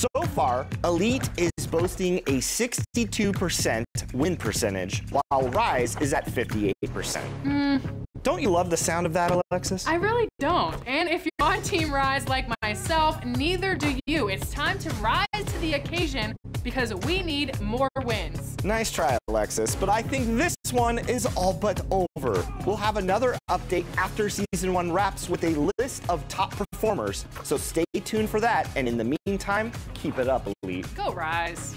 So far, Elite is boasting a 62% win percentage, while Rise is at 58%. Don't you love the sound of that, Alexis? I really don't. And if you're on Team Rise like myself, neither do you. It's time to rise to the occasion because we need more wins. Nice try, Alexis, but I think this one is all but over. We'll have another update after Season 1 wraps with a list of top performers, so stay tuned for that, and in the meantime, keep it up, Elite. Go Rise.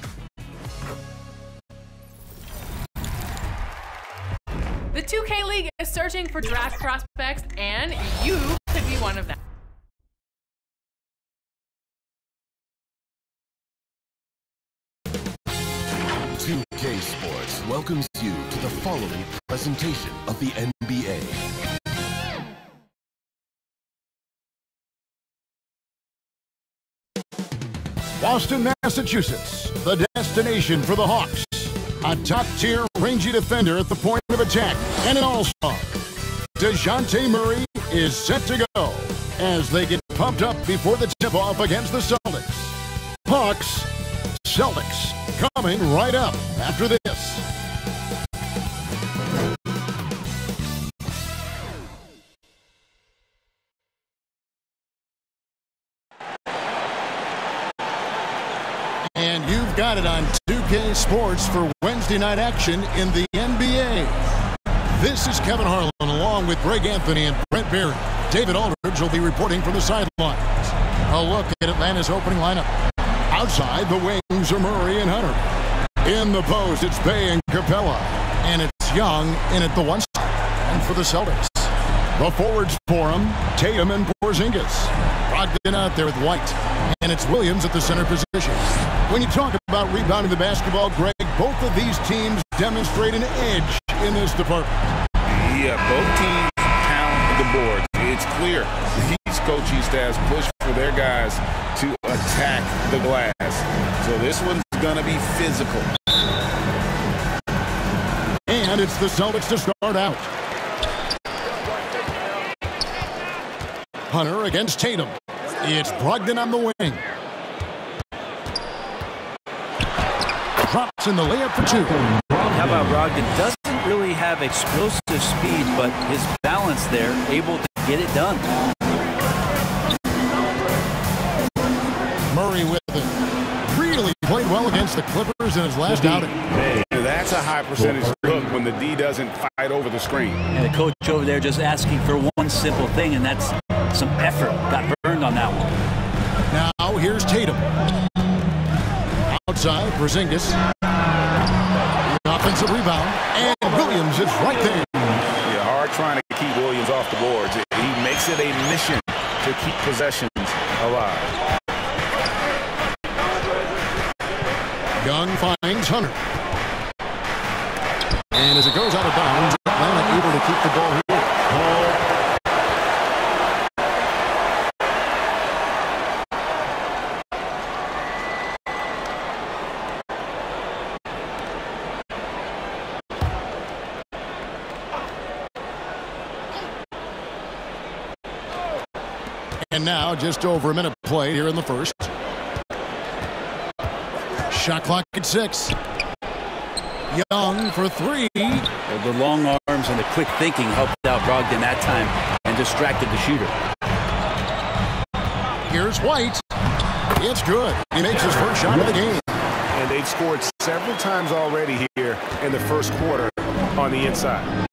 The 2K League is searching for draft prospects, and you could be one of them. K Sports welcomes you to the following presentation of the NBA. Boston, Massachusetts, the destination for the Hawks. A top-tier rangy defender at the point of attack and an all-star. DeJounte Murray is set to go as they get pumped up before the tip-off against the Celtics. Hawks, Celtics, coming right up after this. And you've got it on 2K Sports for Wednesday night action in the NBA. This is Kevin Harlan along with Greg Anthony and Brent Barry. David Aldridge will be reporting from the sidelines. A look at Atlanta's opening lineup. Outside, the wings are Murray and Hunter. In the post, it's Bay and Capella. And it's Young in at the one side. And for the Celtics, the forwards for him, Tatum and Porzingis. Brogdon out there with White. And it's Williams at the center position. When you talk about rebounding the basketball, Greg, both of these teams demonstrate an edge in this department. Yeah, both teams pound the boards. It's clear these coaching staffs push for their guys to attack the glass. So this one's going to be physical. And it's the Celtics to start out. Hunter against Tatum. It's Brogdon on the wing. Drops in the layup for two. How about Brogdon? Doesn't really have explosive speed, but his balance there, able to get it done. Murray with it. Really played well against the Clippers in his last outing. Hey, that's a high percentage look when the D doesn't fight over the screen. And the coach over there just asking for one simple thing, and that's some effort. Got burned on that one. Now here's Tatum. Outside, Porzingis. The offensive rebound. And Williams is right there. Yeah, hard trying to keep Williams off the boards. He makes it a mission to keep possessions alive. Young finds Hunter. And as it goes out of bounds, Atlanta able to keep the ball here. And now, just over a minute played here in the first. Shot clock at 6. Young for 3. Well, the long arms and the quick thinking helped out Brogdon that time and distracted the shooter. Here's White. It's good. He makes his first shot of the game. And they've scored several times already here in the first quarter on the inside.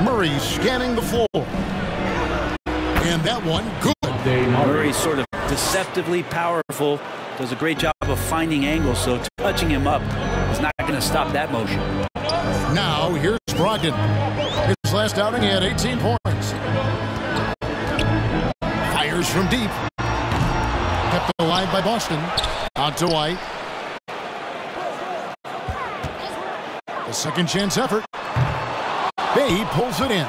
Murray scanning the floor. And that one, good. Murray's sort of deceptively powerful. Does a great job of finding angles, so touching him up is not going to stop that motion. Now, here's Brogdon. His last outing, he had 18 points. Fires from deep. Kept alive by Boston. Out to White. The second chance effort. Bay pulls it in.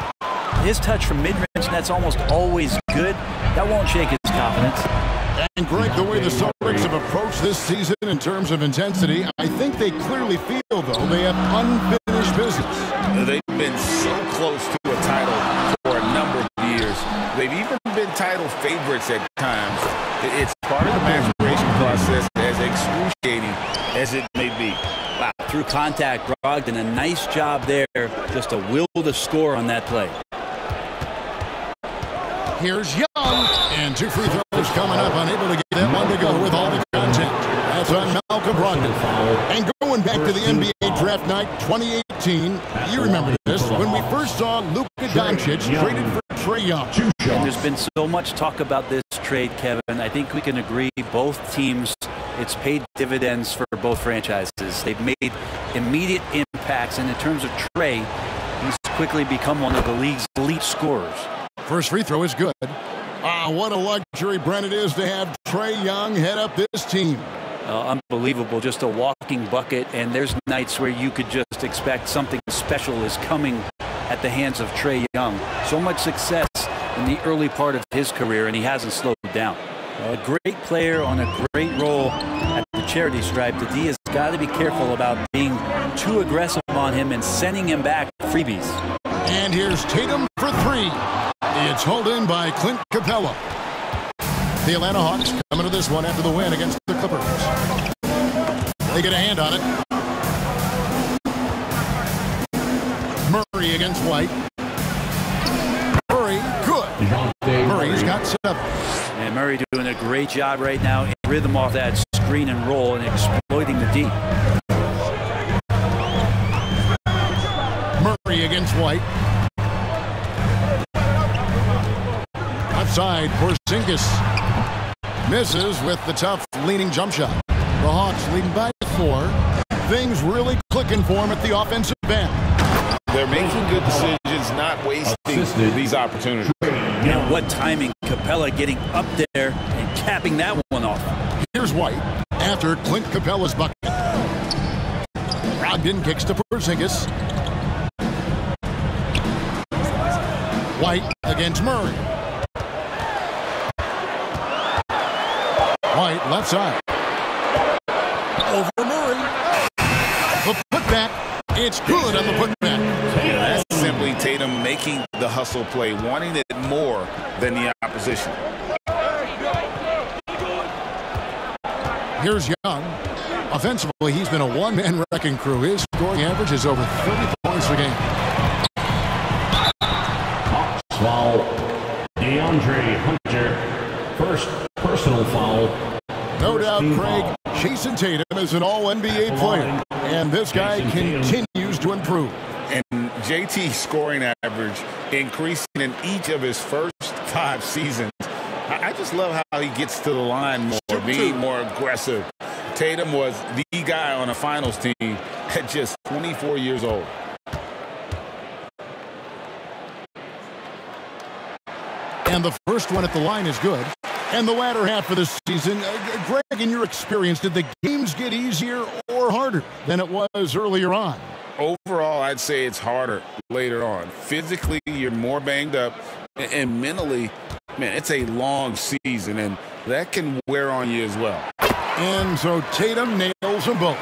His touch from mid-range, that's almost always good. That won't shake his confidence. And Greg, the way the Celtics have approached this season in terms of intensity, I think they clearly feel, though, they have unfinished business. They've been so close to a title for a number of years. They've even been title favorites at times. It's part of the maturation process, as excruciating as it may be. Wow, through contact, Brogdon, a nice job there. Just a will to score on that play. Here's Young, and 2 free throws coming up, unable to get that one to go with all the content. That's on Malcolm Brogdon. And going back to the NBA draft night 2018, you remember this, when we first saw Luka Doncic traded for Trae Young. And there's been so much talk about this trade, Kevin. I think we can agree both teams, it's paid dividends for both franchises. They've made immediate impacts, and in terms of Trae, he's quickly become one of the league's elite scorers. First free throw is good. What a luxury, Brent, it is to have Trae Young head up this team. Unbelievable, just a walking bucket, and there's nights where you could just expect something special is coming at the hands of Trae Young. So much success in the early part of his career, and he hasn't slowed down. A great player on a great role at the charity stripe. The D has got to be careful about being too aggressive on him and sending him back freebies. And here's Tatum for 3. It's hauled in by Clint Capella. The Atlanta Hawks coming to this one after the win against the Clippers. They get a hand on it. Murray against White. Murray, good. Murray's got 7. And Murray doing a great job right now in rhythm off that screen and roll and exploiting the D. Murray against White. Outside, Porzingis misses with the tough leaning jump shot. The Hawks leading by 4. Things really clicking for him at the offensive end. They're making good decisions, not wasting these opportunities. And what timing, Capella getting up there and capping that one off. Here's White after Clint Capella's bucket. Brogdon kicks to Porzingis. White against Murray. White left side. Over Murray. The putback. It's good on the putback. Yeah, that's simply Tatum making the hustle play, wanting it more than the opposition. Here's Young. Offensively, he's been a one-man wrecking crew. His scoring average is over 30 points a game. Foul. DeAndre Hunter. First personal foul. No doubt, Craig, Jason Tatum is an all-NBA player, and this guy continues to improve. And JT's scoring average increasing in each of his first 5 seasons. I just love how he gets to the line more, being more aggressive. Tatum was the guy on a finals team at just 24 years old. And the first one at the line is good. And the latter half of the season, Greg, in your experience, did the games get easier or harder than it was earlier on? Overall, I'd say it's harder later on. Physically, you're more banged up, and mentally, man, it's a long season, and that can wear on you as well. And so Tatum nails them both.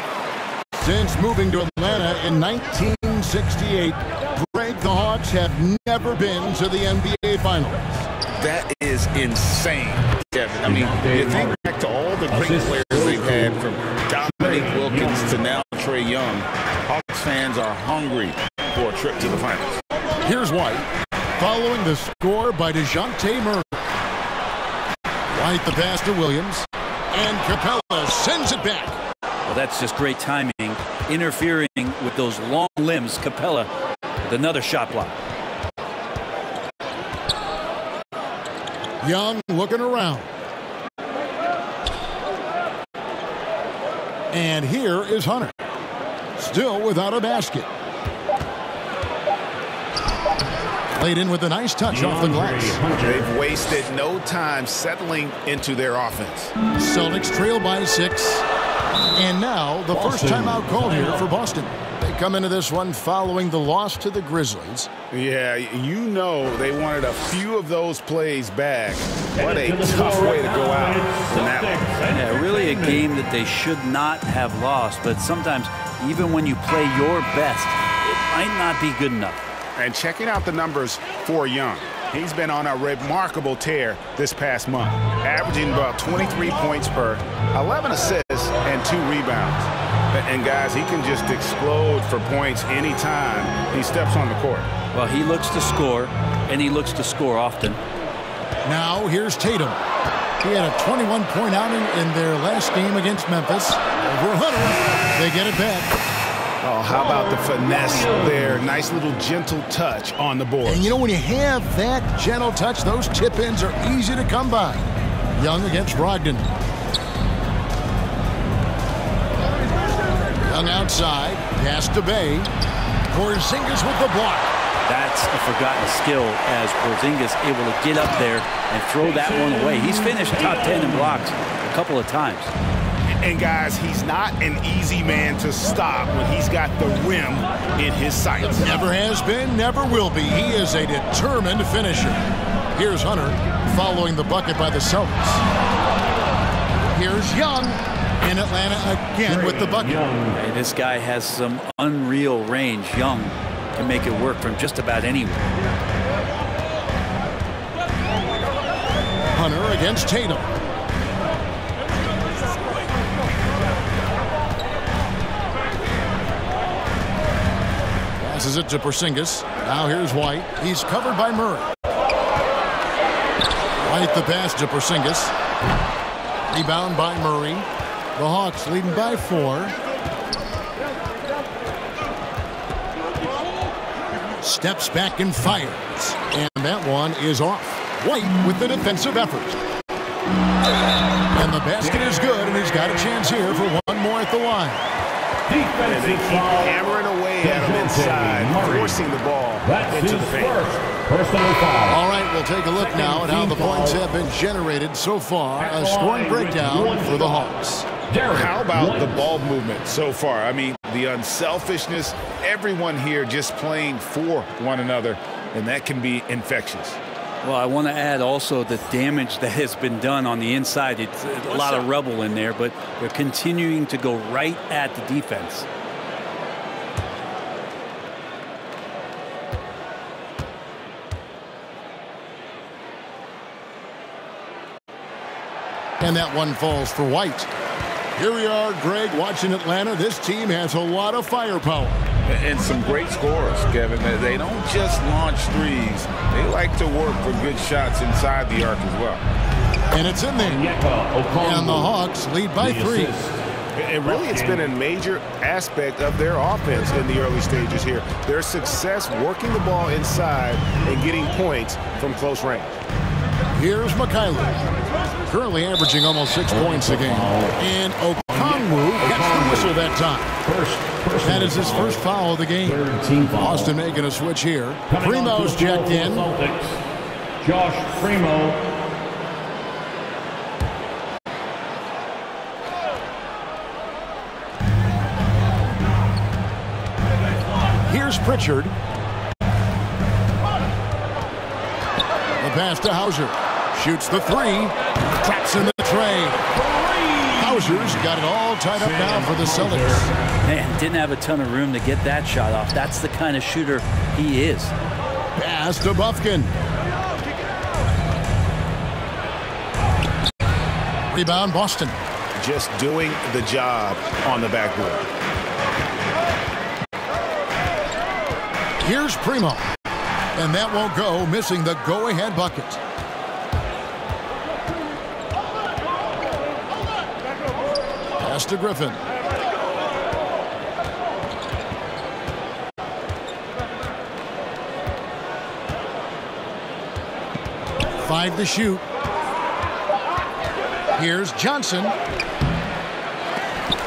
Since moving to Atlanta in 1968, Greg, the Hawks have never been to the NBA Finals. That is insane, Kevin. I mean, you think back to all the great players they've had, from Dominique Wilkins to now Trae Young. Hawks fans are hungry for a trip to the finals. Here's White, following the score by DeJounte Murray. White the pass to Williams, and Capella sends it back. Well, that's just great timing. Interfering with those long limbs, Capella with another shot block. Young looking around. And here is Hunter. Still without a basket. Laid in with a nice touch off the glass. They've wasted no time settling into their offense. Celtics trail by 6. And now the first timeout called here for Boston. They come into this one following the loss to the Grizzlies. Yeah, you know they wanted a few of those plays back. What a tough way to go out in that one. Yeah, really a game that they should not have lost. But sometimes, even when you play your best, it might not be good enough. And checking out the numbers for Young. He's been on a remarkable tear this past month, averaging about 23 points per, 11 assists, and 2 rebounds. And guys, he can just explode for points anytime he steps on the court. Well, he looks to score, and he looks to score often. Now here's Tatum. He had a 21-point outing in their last game against Memphis. Over Hunter. They get it back. Oh, how about the finesse there? Nice little gentle touch on the board. And you know, when you have that gentle touch, those tip-ins are easy to come by. Young against Brogdon. Young outside. Pass to Bay. Porzingis with the block. That's a forgotten skill as Porzingis able to get up there and throw that one away. He's finished top 10 in blocks a couple of times. And guys, he's not an easy man to stop when he's got the rim in his sights. Never has been, never will be. He is a determined finisher. Here's Hunter following the bucket by the Celtics. Here's Young in Atlanta again with the bucket. Hey, this guy has some unreal range. Young can make it work from just about anywhere. Hunter against Tatum. Passes it to Porzingis. Now here's White. He's covered by Murray. White the pass to Porzingis. Rebound by Murray. The Hawks leading by 4. Steps back and fires. And that one is off. White with the defensive effort. And the basket is good, and he's got a chance here for one more at the line. And they keep hammering away at him inside, forcing the ball into the paint. All right, we'll take a look now at how the points have been generated so far. A scoring breakdown for the Hawks. How about the ball movement so far? I mean, the unselfishness, everyone here just playing for one another, and that can be infectious. Well, I want to add also the damage that has been done on the inside. It's a lot of rubble in there, but they're continuing to go right at the defense. And that one falls for White. Here we are, Greg, watching Atlanta. This team has a lot of firepower. And some great scorers, Kevin. They don't just launch threes. They like to work for good shots inside the arc as well. And it's in there. And the Hawks lead by 3. And really, it's been a major aspect of their offense in the early stages here. Their success working the ball inside and getting points from close range. Here's Mikhailuk, currently averaging almost 6 points a game. And Okongwu gets the whistle that time. That is his first foul of the game. Austin making a switch here. Primo's checked in. Josh Primo. Here's Pritchard. The pass to Hauser. Shoots the 3. Traps in the tray. Hauser's got it all tied up now for the Celtics. Man, didn't have a ton of room to get that shot off. That's the kind of shooter he is. Pass to Bufkin. Rebound Boston. Just doing the job on the backboard. Here's Primo. And that won't go, missing the go-ahead bucket. Pass to Griffin. Five to shoot. Here's Johnson.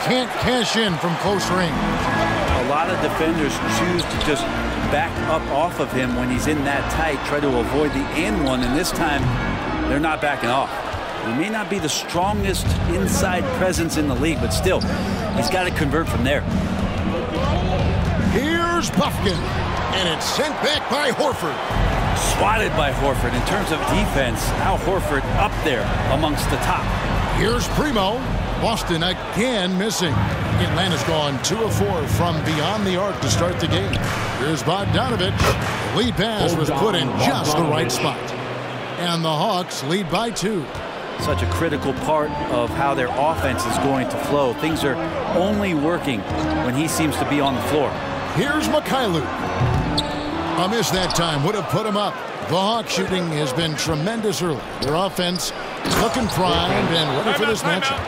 Can't cash in from close range. A lot of defenders choose to just back up off of him when he's in that tight, try to avoid the and one, and this time they're not backing off. He may not be the strongest inside presence in the league, but still, he's got to convert from there. Here's Bufkin, and it's sent back by Horford. Swatted by Horford. In terms of defense, Al Horford up there amongst the top. Here's Primo. Boston again missing. Atlanta's gone 2 of 4 from beyond the arc to start the game. Here's Bogdanovich. The lead pass was put in just the right spot. And the Hawks lead by 2. Such a critical part of how their offense is going to flow. Things are only working when he seems to be on the floor. Here's Mikhailuk. A miss that time would have put him up. The Hawks shooting has been tremendous early. Their offense is looking primed and ready for this matchup.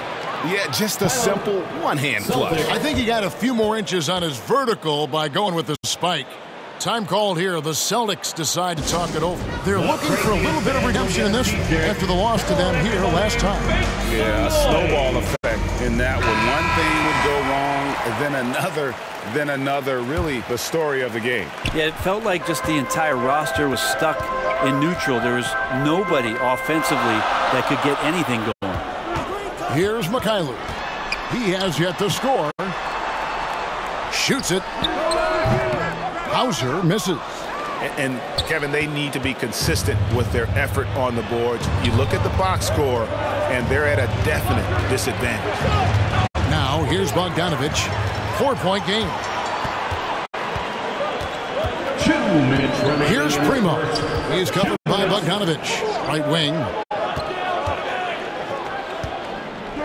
Yeah, just a simple one-hand flush. I think he got a few more inches on his vertical by going with the spike. Time called here. The Celtics decide to talk it over. They're looking for a little bit of redemption in this after the loss to them here last time. Yeah, a snowball effect in that one. One thing would go wrong, then another. Really the story of the game. Yeah, it felt like just the entire roster was stuck in neutral. There was nobody offensively that could get anything going. Here's Mikhailuk. He has yet to score. Shoots it. Hauser misses. And Kevin, they need to be consistent with their effort on the boards. You look at the box score, and they're at a definite disadvantage. Now, here's Bogdanovich. 4-point game. 2 minutes remaining. Here's Primo. He's covered by Bogdanovich. Right wing.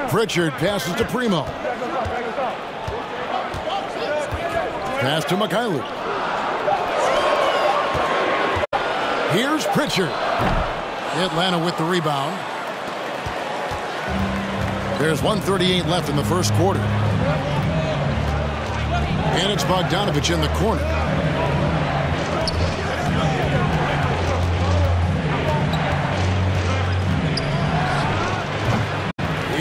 Pritchard passes to Primo. Pass to Mikhailuk. Here's Pritchard. Atlanta with the rebound. There's 1:38 left in the first quarter. And it's Bogdanovich in the corner.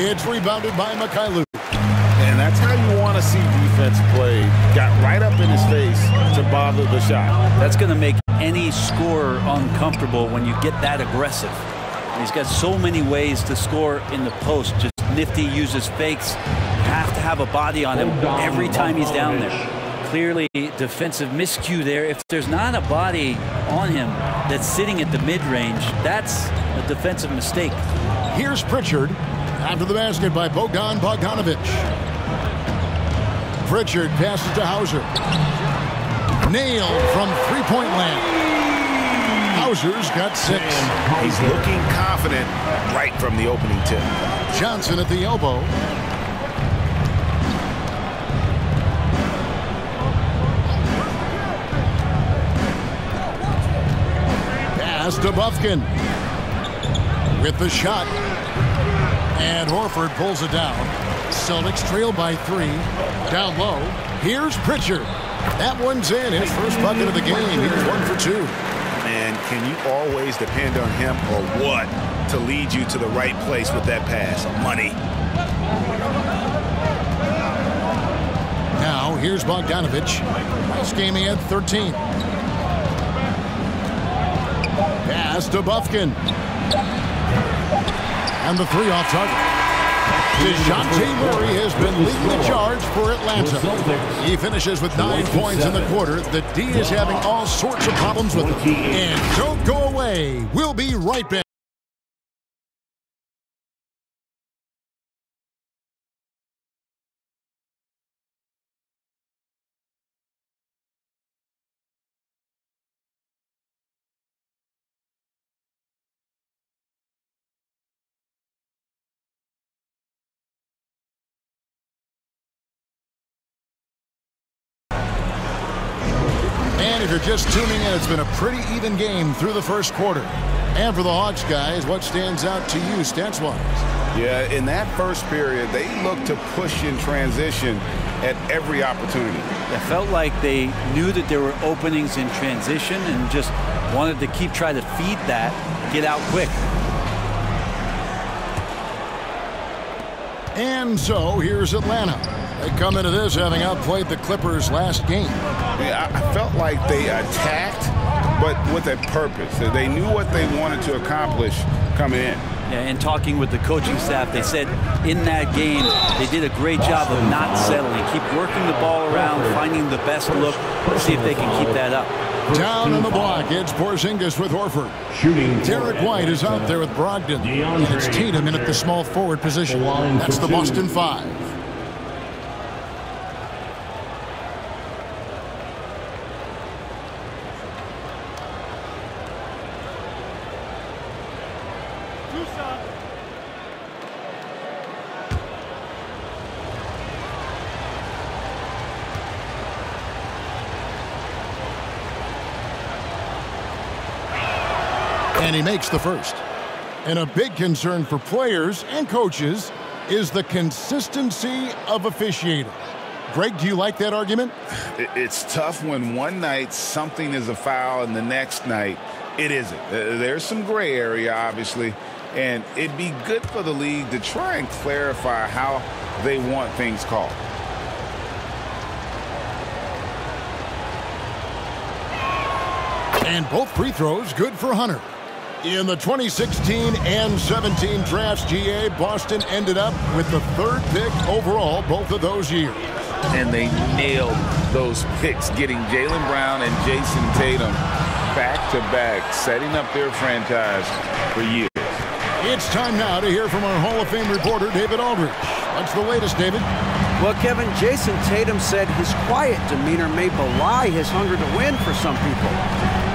It's rebounded by Mikhailuk. And that's how you want to see defense play. Got right up in his face to bother the shot. That's going to make any scorer uncomfortable when you get that aggressive. He's got so many ways to score in the post. Just nifty, uses fakes. You have to have a body on him every time he's down there. Clearly defensive miscue there. If there's not a body on him that's sitting at the mid-range, that's a defensive mistake. Here's Pritchard. After the basket by Bogdanovich. Pritchard passes to Hauser. Nailed from three-point land. Hauser's got 6. He's looking confident right from the opening tip. Johnson at the elbow. Pass to Bufkin. With the shot. And Horford pulls it down. Celtics trail by 3. Down low. Here's Pritchard. That one's in. His first bucket of the game. He's 1 for 2. And can you always depend on him or what to lead you to the right place with that pass? Money. Now, here's Bogdanovich. Last game he had 13. Pass to Bufkin. And the 3 off target. DeJounte Murray has been leading the charge for Atlanta. He finishes with 9 points in the quarter. The D is having all sorts of problems with him. And don't go away. We'll be right back. And if you're just tuning in, it's been a pretty even game through the first quarter. And for the Hawks guys, what stands out to you stats-wise? Yeah, in that first period, they looked to push in transition at every opportunity. It felt like they knew that there were openings in transition and just wanted to keep trying to feed that, get out quick. And so here's Atlanta. They come into this having outplayed the Clippers last game. Yeah, I felt like they attacked, but with a purpose. They knew what they wanted to accomplish coming in. Yeah, and talking with the coaching staff, they said in that game they did a great job of not settling. Keep working the ball around, finding the best look, see if they can keep that up. Down on the block, it's Porzingis with Horford. Shooting. Derek White is out there with Brogdon. And it's Tatum in at the small forward position. That's the Boston 5. And he makes the first. And a big concern for players and coaches is the consistency of officiating. Greg, do you like that argument? It's tough when one night something is a foul and the next night it isn't. There's some gray area, obviously, and it'd be good for the league to try and clarify how they want things called. And both free throws good for Hunter. In the 2016 and 17 drafts, GA, Boston ended up with the 3rd pick overall both of those years. And they nailed those picks, getting Jaylen Brown and Jason Tatum back-to-back, setting up their franchise for years. It's time now to hear from our Hall of Fame reporter, David Aldridge. What's the latest, David? Well, Kevin, Jason Tatum said his quiet demeanor may belie his hunger to win for some people.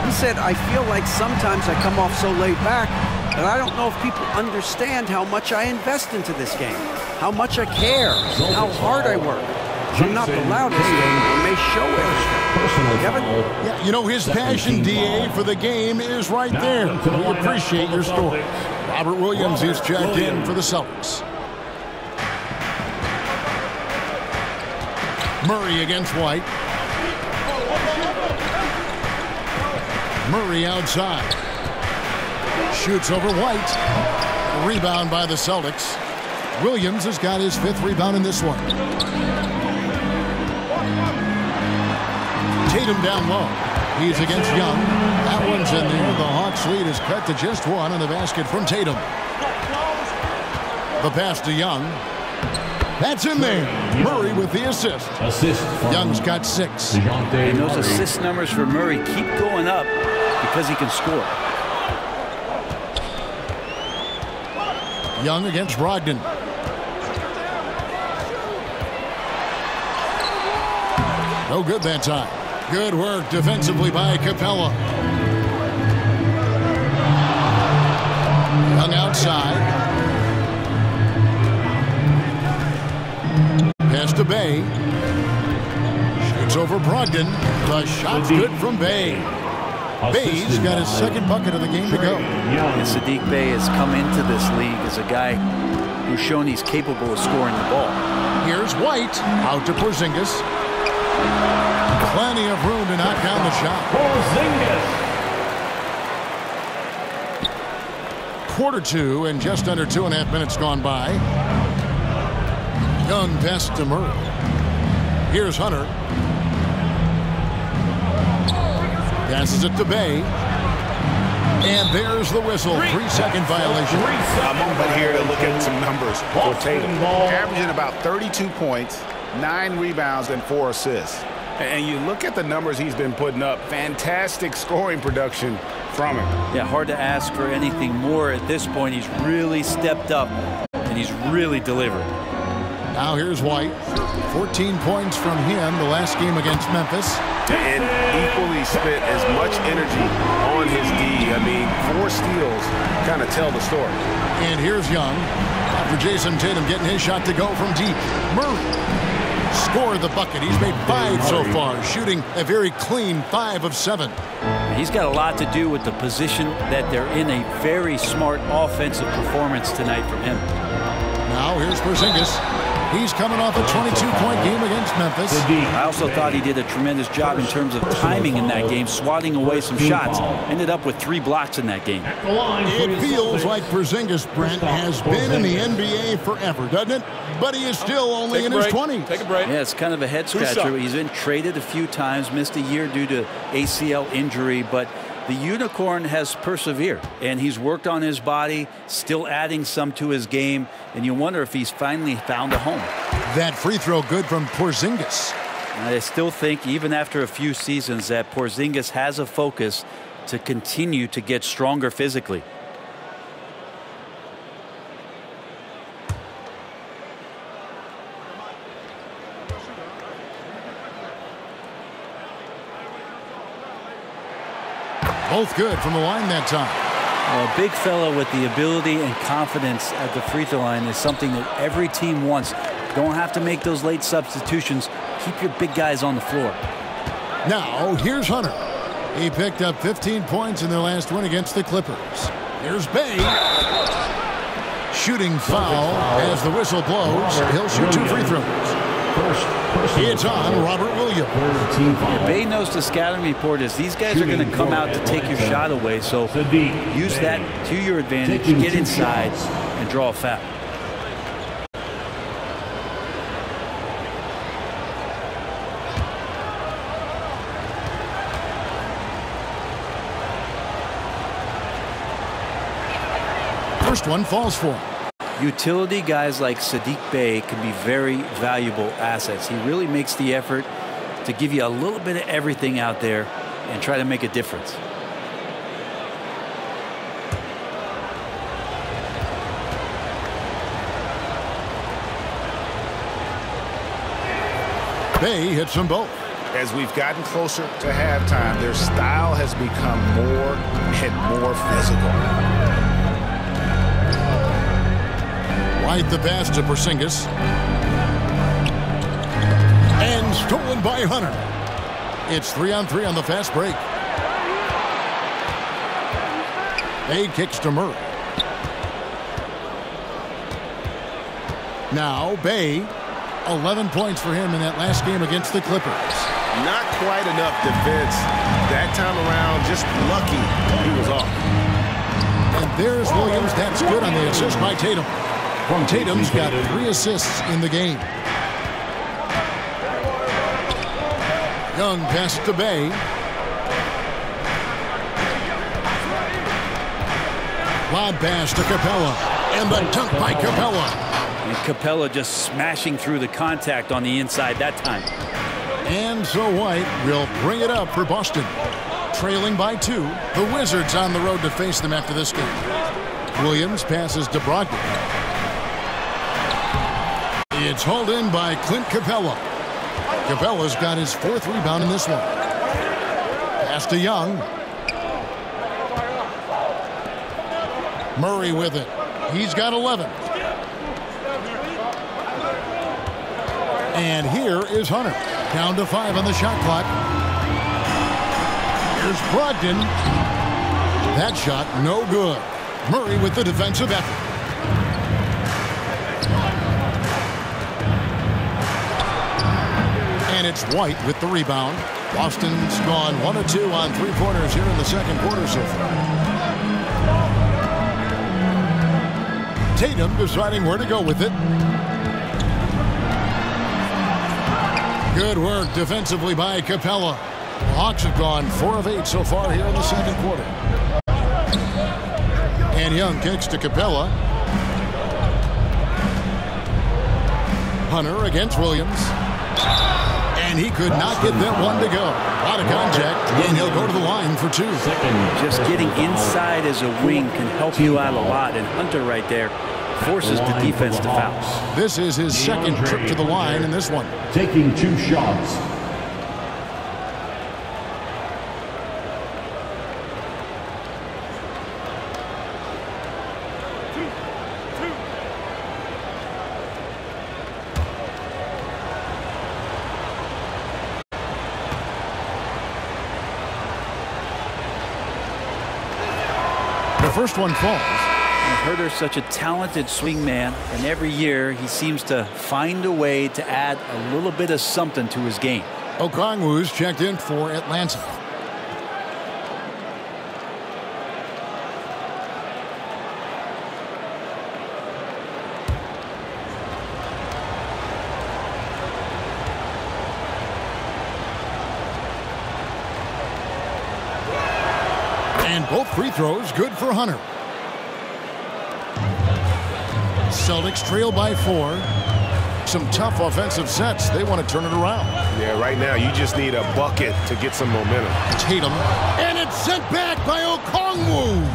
He said, I feel like sometimes I come off so laid back that I don't know if people understand how much I invest into this game, how much I care, how hard I work. I'm not the loudest or may show it. Kevin? Yeah, you know, his passion, DA, for the game is right there. We appreciate your story. Robert Williams is checked in for the Celtics. Murray against White. Murray outside. Shoots over White. Rebound by the Celtics. Williams has got his 5th rebound in this one. Tatum down low. He's against Young. That one's in there. The Hawks lead is cut to just 1 on the basket from Tatum. The pass to Young. That's in there. Murray with the assist. Young's got 6. And those assist numbers for Murray keep going up because he can score. Young against Brogdon. No good that time. Good work defensively by Capella. Young outside. Pass to Bay. Shoots over Brogdon. The shot's good from Bay. Bay's got his 2nd bucket of the game to go. And Saddiq Bey has come into this league as a guy who's shown he's capable of scoring the ball. Here's White. Out to Porzingis. Plenty of room to knock down the shot. Quarter 2 and just under 2.5 minutes gone by. Young pass to Murray. Here's Hunter. Passes it to Bay. And there's the whistle. 3-second violation. A moment here to look at some numbers for Tatum. Averaging about 32 points, 9 rebounds, and 4 assists. And you look at the numbers he's been putting up. Fantastic scoring production from him. Yeah, hard to ask for anything more at this point. He's really stepped up, and he's really delivered. Now here's White. 14 points from him the last game against Memphis. And equally spent as much energy on his D. I mean, 4 steals kind of tell the story. And here's Young. After Jason Tatum getting his shot to go from deep. Murray scored the bucket. He's made 5 so far, shooting a very clean 5 of 7. He's got a lot to do with the position that they're in. A very smart offensive performance tonight from him. Now here's Porzingis. He's coming off a 22-point game against Memphis. I also thought he did a tremendous job in terms of timing in that game, swatting away some shots. Ended up with 3 blocks in that game. It feels like Porzingis, Brent, has been in the NBA forever, doesn't it? But he is still only in his 20s. Take a break. Yeah, it's kind of a head-scratcher. He's been traded a few times, missed a year due to ACL injury, but the Unicorn has persevered, and he's worked on his body, still adding some to his game, and you wonder if he's finally found a home. That free throw good from Porzingis. I still think, even after a few seasons, that Porzingis has a focus to continue to get stronger physically. Both good from the line that time. Well, a big fella with the ability and confidence at the free throw line is something that every team wants. You don't have to make those late substitutions. Keep your big guys on the floor. Now, here's Hunter. He picked up 15 points in their last win against the Clippers. Here's Bay. Shooting foul as the whistle blows. He'll shoot 2 free throws. It's on Robert Williams. Bay knows the scouting report is these guys are going to come out to take your shot away, so use that to your advantage, get inside, and draw a foul. First one falls for him. Utility guys like Sadiq Bey can be very valuable assets. He really makes the effort to give you a little bit of everything out there and try to make a difference. Bey hits them both. As we've gotten closer to halftime, their style has become more and more physical. White the pass to Porzingis. And stolen by Hunter. It's 3-on-3 on the fast break. Bay kicks to Murray. Now Bay, 11 points for him in that last game against the Clippers. Not quite enough defense that time around. Just lucky he was off. And there's Williams. That's good on the assist by Tatum. Tatum's got 3 assists in the game. Young pass to Bay. Lob pass to Capella. And the dunk by Capella. And Capella just smashing through the contact on the inside that time. And so White will bring it up for Boston. Trailing by 2. The Wizards on the road to face them after this game. Williams passes to Brogdon. It's hauled in by Clint Capella. Capella's got his 4th rebound in this one. Pass to Young. Murray with it. He's got 11. And here is Hunter. Down to 5 on the shot clock. Here's Brogdon. That shot no good. Murray with the defensive effort. And it's White with the rebound. Boston's gone 1 of 2 on 3-pointers here in the second quarter so far. Tatum deciding where to go with it. Good work defensively by Capella. The Hawks have gone 4 of 8 so far here in the second quarter. And Young kicks to Capella. Hunter against Williams. And he could not get that one to go. Out of contact, and he'll go to the line for 2. Just getting inside as a wing can help you out a lot, and Hunter right there forces the defense to foul. This is his second trip to the line in this one. Taking 2 shots. The first one falls. Herter's such a talented swing man, and every year he seems to find a way to add a little bit of something to his game. Okongwu's checked in for Atlanta. And both free throws good for Hunter. Celtics trail by 4. some tough offensive sets. They want to turn it around. Yeah, right now you just need a bucket to get some momentum. Tatum, and it's sent back by Okongwu.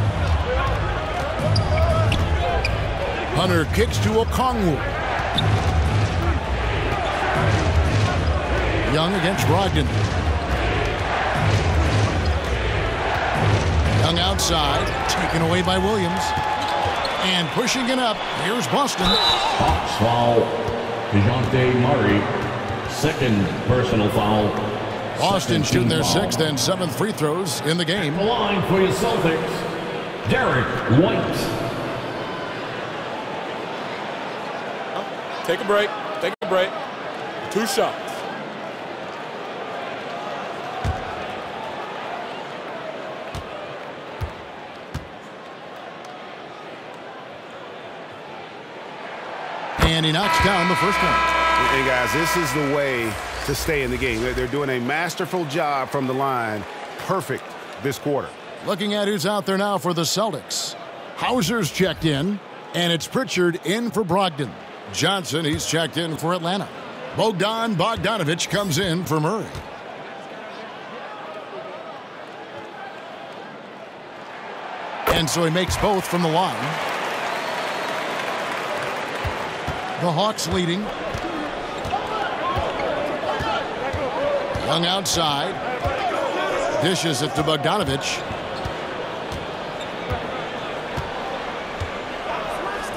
Hunter kicks to Okongwu. Young against Brogdon. Young outside, taken away by Williams. And pushing it up, here's Boston. Hawks foul. DeJounte Murray, second personal foul. Boston shooting their 6th and 7th free throws in the game. The line for your Celtics, Derek White. Take a break. Take a break. 2 shots. And he knocks down the first one. Hey, guys, this is the way to stay in the game. They're doing a masterful job from the line. Perfect this quarter. Looking at who's out there now for the Celtics. Hauser's checked in, and it's Pritchard in for Brogdon. Johnson, he's checked in for Atlanta. Bogdanovich comes in for Murray. And so he makes both from the line. The Hawks leading. Young outside. Dishes it to Bogdanovich.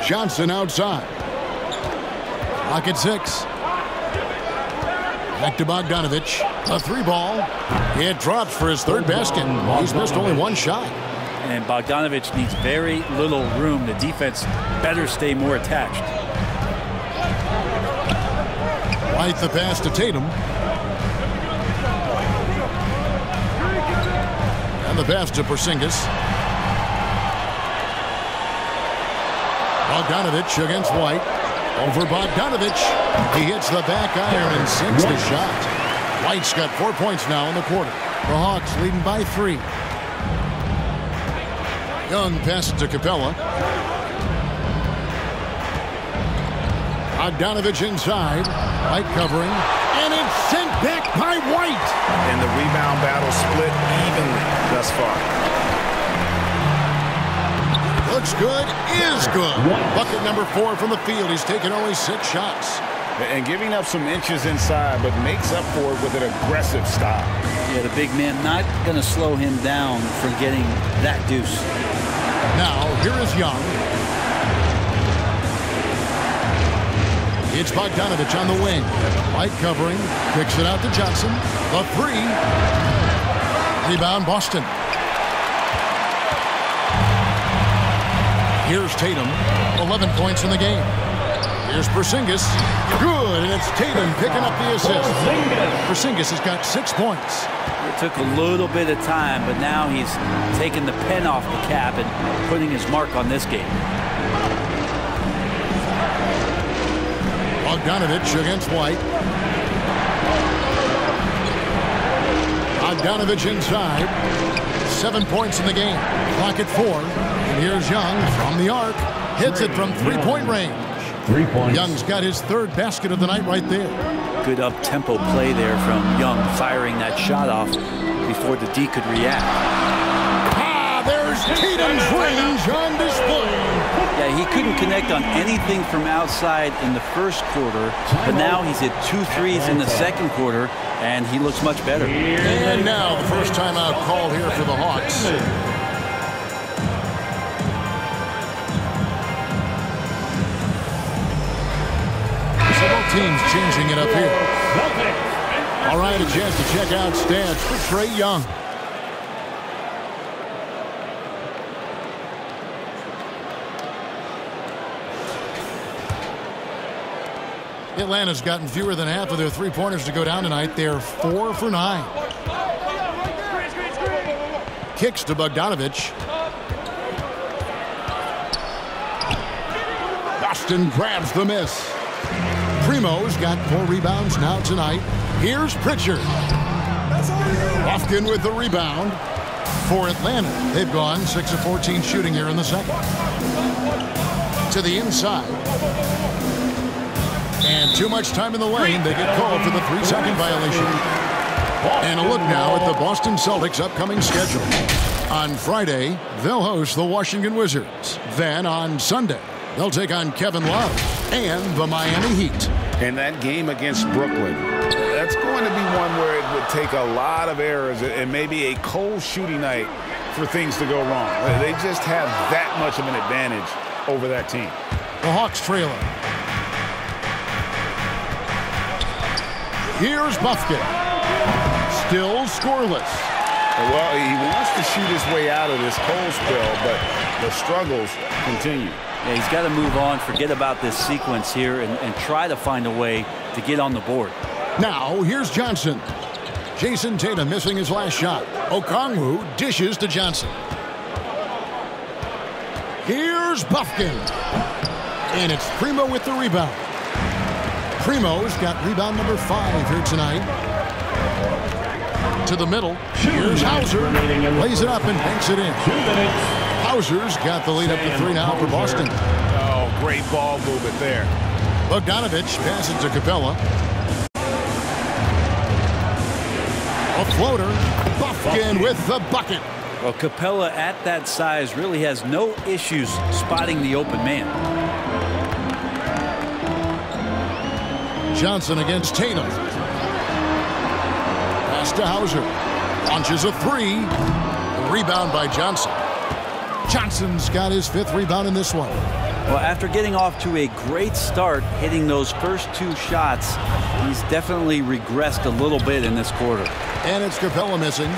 Johnson outside. Clock at 6. Back to Bogdanovich. A 3-ball. It drops for his 3rd basket. He's missed only 1 shot. And Bogdanovich needs very little room. The defense better stay more attached. White the pass to Tatum. And the pass to Porzingis. Bogdanovich against White. Over Bogdanovich. He hits the back iron and sinks the shot. White's got 4 points now in the quarter. The Hawks leading by 3. Young passes to Capella. Bogdanovich inside. White covering. And it's sent back by White. And the rebound battle split evenly thus far. Looks good, is good. Bucket number 4 from the field. He's taken only 6 shots. And giving up some inches inside, but makes up for it with an aggressive stop. Yeah, the big man not going to slow him down from getting that deuce. Now, here is Young. It's Bogdanovich on the wing. White covering. Kicks it out to Johnson. The 3. Rebound, Boston. Here's Tatum. 11 points in the game. Here's Porzingis. Good, and it's Tatum picking up the assist. Porzingis has got 6 points. It took a little bit of time, but now he's taking the pen off the cap and putting his mark on this game. Bogdanovich against White. Bogdanovich inside. 7 points in the game. Clock at 4. And here's Young from the arc. Hits it from 3-point range. 3 points. Young's got his 3rd basket of the night right there. Good up-tempo play there from Young, firing that shot off before the D could react. There's Tatum's range on display. Yeah, he couldn't connect on anything from outside in the first quarter, but now he's hit 2 threes in the second quarter, and he looks much better. And now the first timeout called here for the Hawks. Several teams changing it up here. All right, a chance to check out stats for Trae Young. Atlanta's gotten fewer than half of their 3-pointers to go down tonight. They're 4 for 9. Kicks to Bogdanovich. Boston grabs the miss. Primo's got 4 rebounds now tonight. Here's Pritchard. Lofton with the rebound for Atlanta. They've gone 6 of 14 shooting here in the second. To the inside. And too much time in the lane. They get called for the 3-second violation. And a look now at the Boston Celtics' upcoming schedule. On Friday, they'll host the Washington Wizards. Then on Sunday, they'll take on Kevin Love and the Miami Heat. And that game against Brooklyn, that's going to be one where it would take a lot of errors and maybe a cold shooting night for things to go wrong. They just have that much of an advantage over that team. The Hawks trailer. Here's Buffkin. Still scoreless. Well, he wants to shoot his way out of this cold spell, but the struggles continue. Yeah, he's got to move on, forget about this sequence here, and try to find a way to get on the board. Now, here's Johnson. Jason Tatum missing his last shot. Okongwu dishes to Johnson. Here's Buffkin. And it's Primo with the rebound. Primo's got rebound number 5 here tonight. To the middle. Here's Hauser. Lays it up and banks it in. Hauser's got the lead up to 3 now for Boston. Oh, great ball movement there. Bogdanovich passes to Capella. A floater. Buffkin with the bucket. Well, Capella at that size really has no issues spotting the open man. Johnson against Tatum. Pass to Hauser. Launches a 3. A rebound by Johnson. Johnson's got his 5th rebound in this one. Well, after getting off to a great start, hitting those first 2 shots, he's definitely regressed a little bit in this quarter. And it's Capella missing.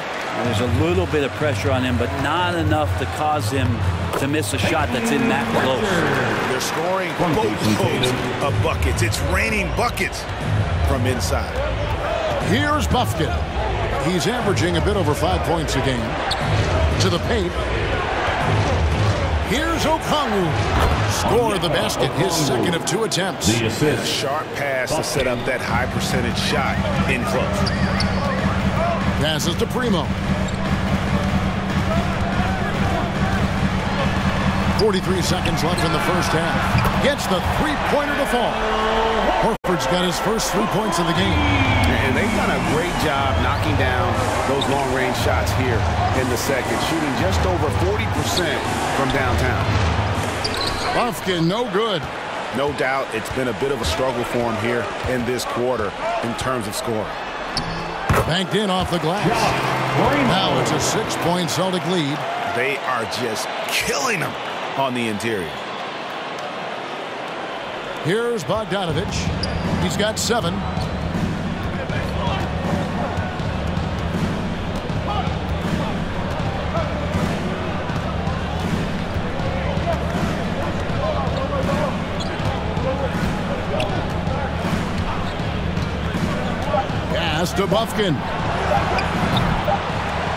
There's a little bit of pressure on him, but not enough to cause him to miss a shot that's in that close. They're scoring boatloads of buckets. It's raining buckets from inside. Here's Buffkin. He's averaging a bit over 5 points a game. To the paint. Here's Okongwu. Score the basket, his 2nd of 2 attempts. A sharp pass to set up that high percentage shot in close. Passes to Primo. 43 seconds left in the first half. Gets the 3-pointer to fall. Horford's got his first 3 points of the game. And they've done a great job knocking down those long-range shots here in the second, shooting just over 40% from downtown. Buffkin, no good. No doubt it's been a bit of a struggle for him here in this quarter in terms of scoring. Banked in off the glass. Now it's a 6-point Celtic lead. They are just killing them on the interior. Here's Bogdanovich. He's got 7. Pass to Buffkin.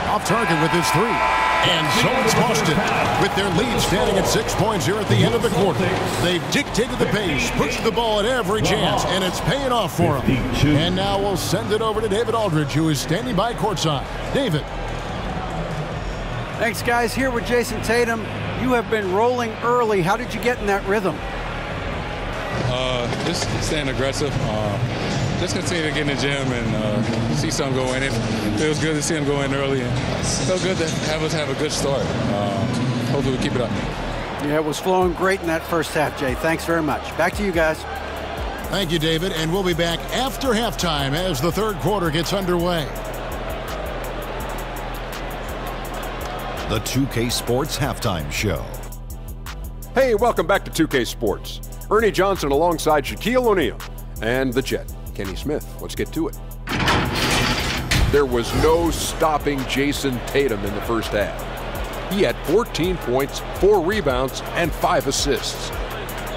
Off target with his 3. And so it's Boston with their lead standing at 6 points here at the end of the quarter. They've dictated the pace, pushed the ball at every chance, and it's paying off for them. And now we'll send it over to David Aldridge, who is standing by courtside. David. Thanks, guys. Here with Jason Tatum. You have been rolling early. How did you get in that rhythm? Just staying aggressive. Just continue to get in the gym and see something go in. It feels good to see him go in early. And it feels good to have us have a good start. Hopefully we keep it up. Yeah, it was flowing great in that first half, Jay. Thanks very much. Back to you guys. Thank you, David. And we'll be back after halftime as the 3rd quarter gets underway. The 2K Sports Halftime Show. Hey, welcome back to 2K Sports. Ernie Johnson alongside Shaquille O'Neal and the Jet, Kenny Smith. Let's get to it. There was no stopping Jason Tatum in the first half. He had 14 points, 4 rebounds, and 5 assists.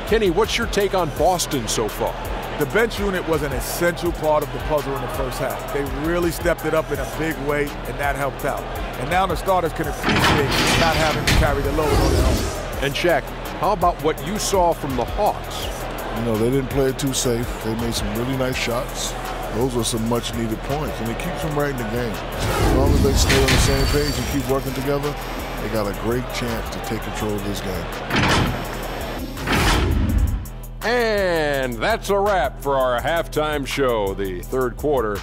Kenny, what's your take on Boston so far? The bench unit was an essential part of the puzzle in the first half. They really stepped it up in a big way, and that helped out. And now the starters can appreciate not having to carry the load on their own. And Shaq, how about what you saw from the Hawks? You know, they didn't play it too safe. They made some really nice shots. Those are some much-needed points, and it keeps them right in the game. As long as they stay on the same page and keep working together, they got a great chance to take control of this game. And that's a wrap for our halftime show. The third quarter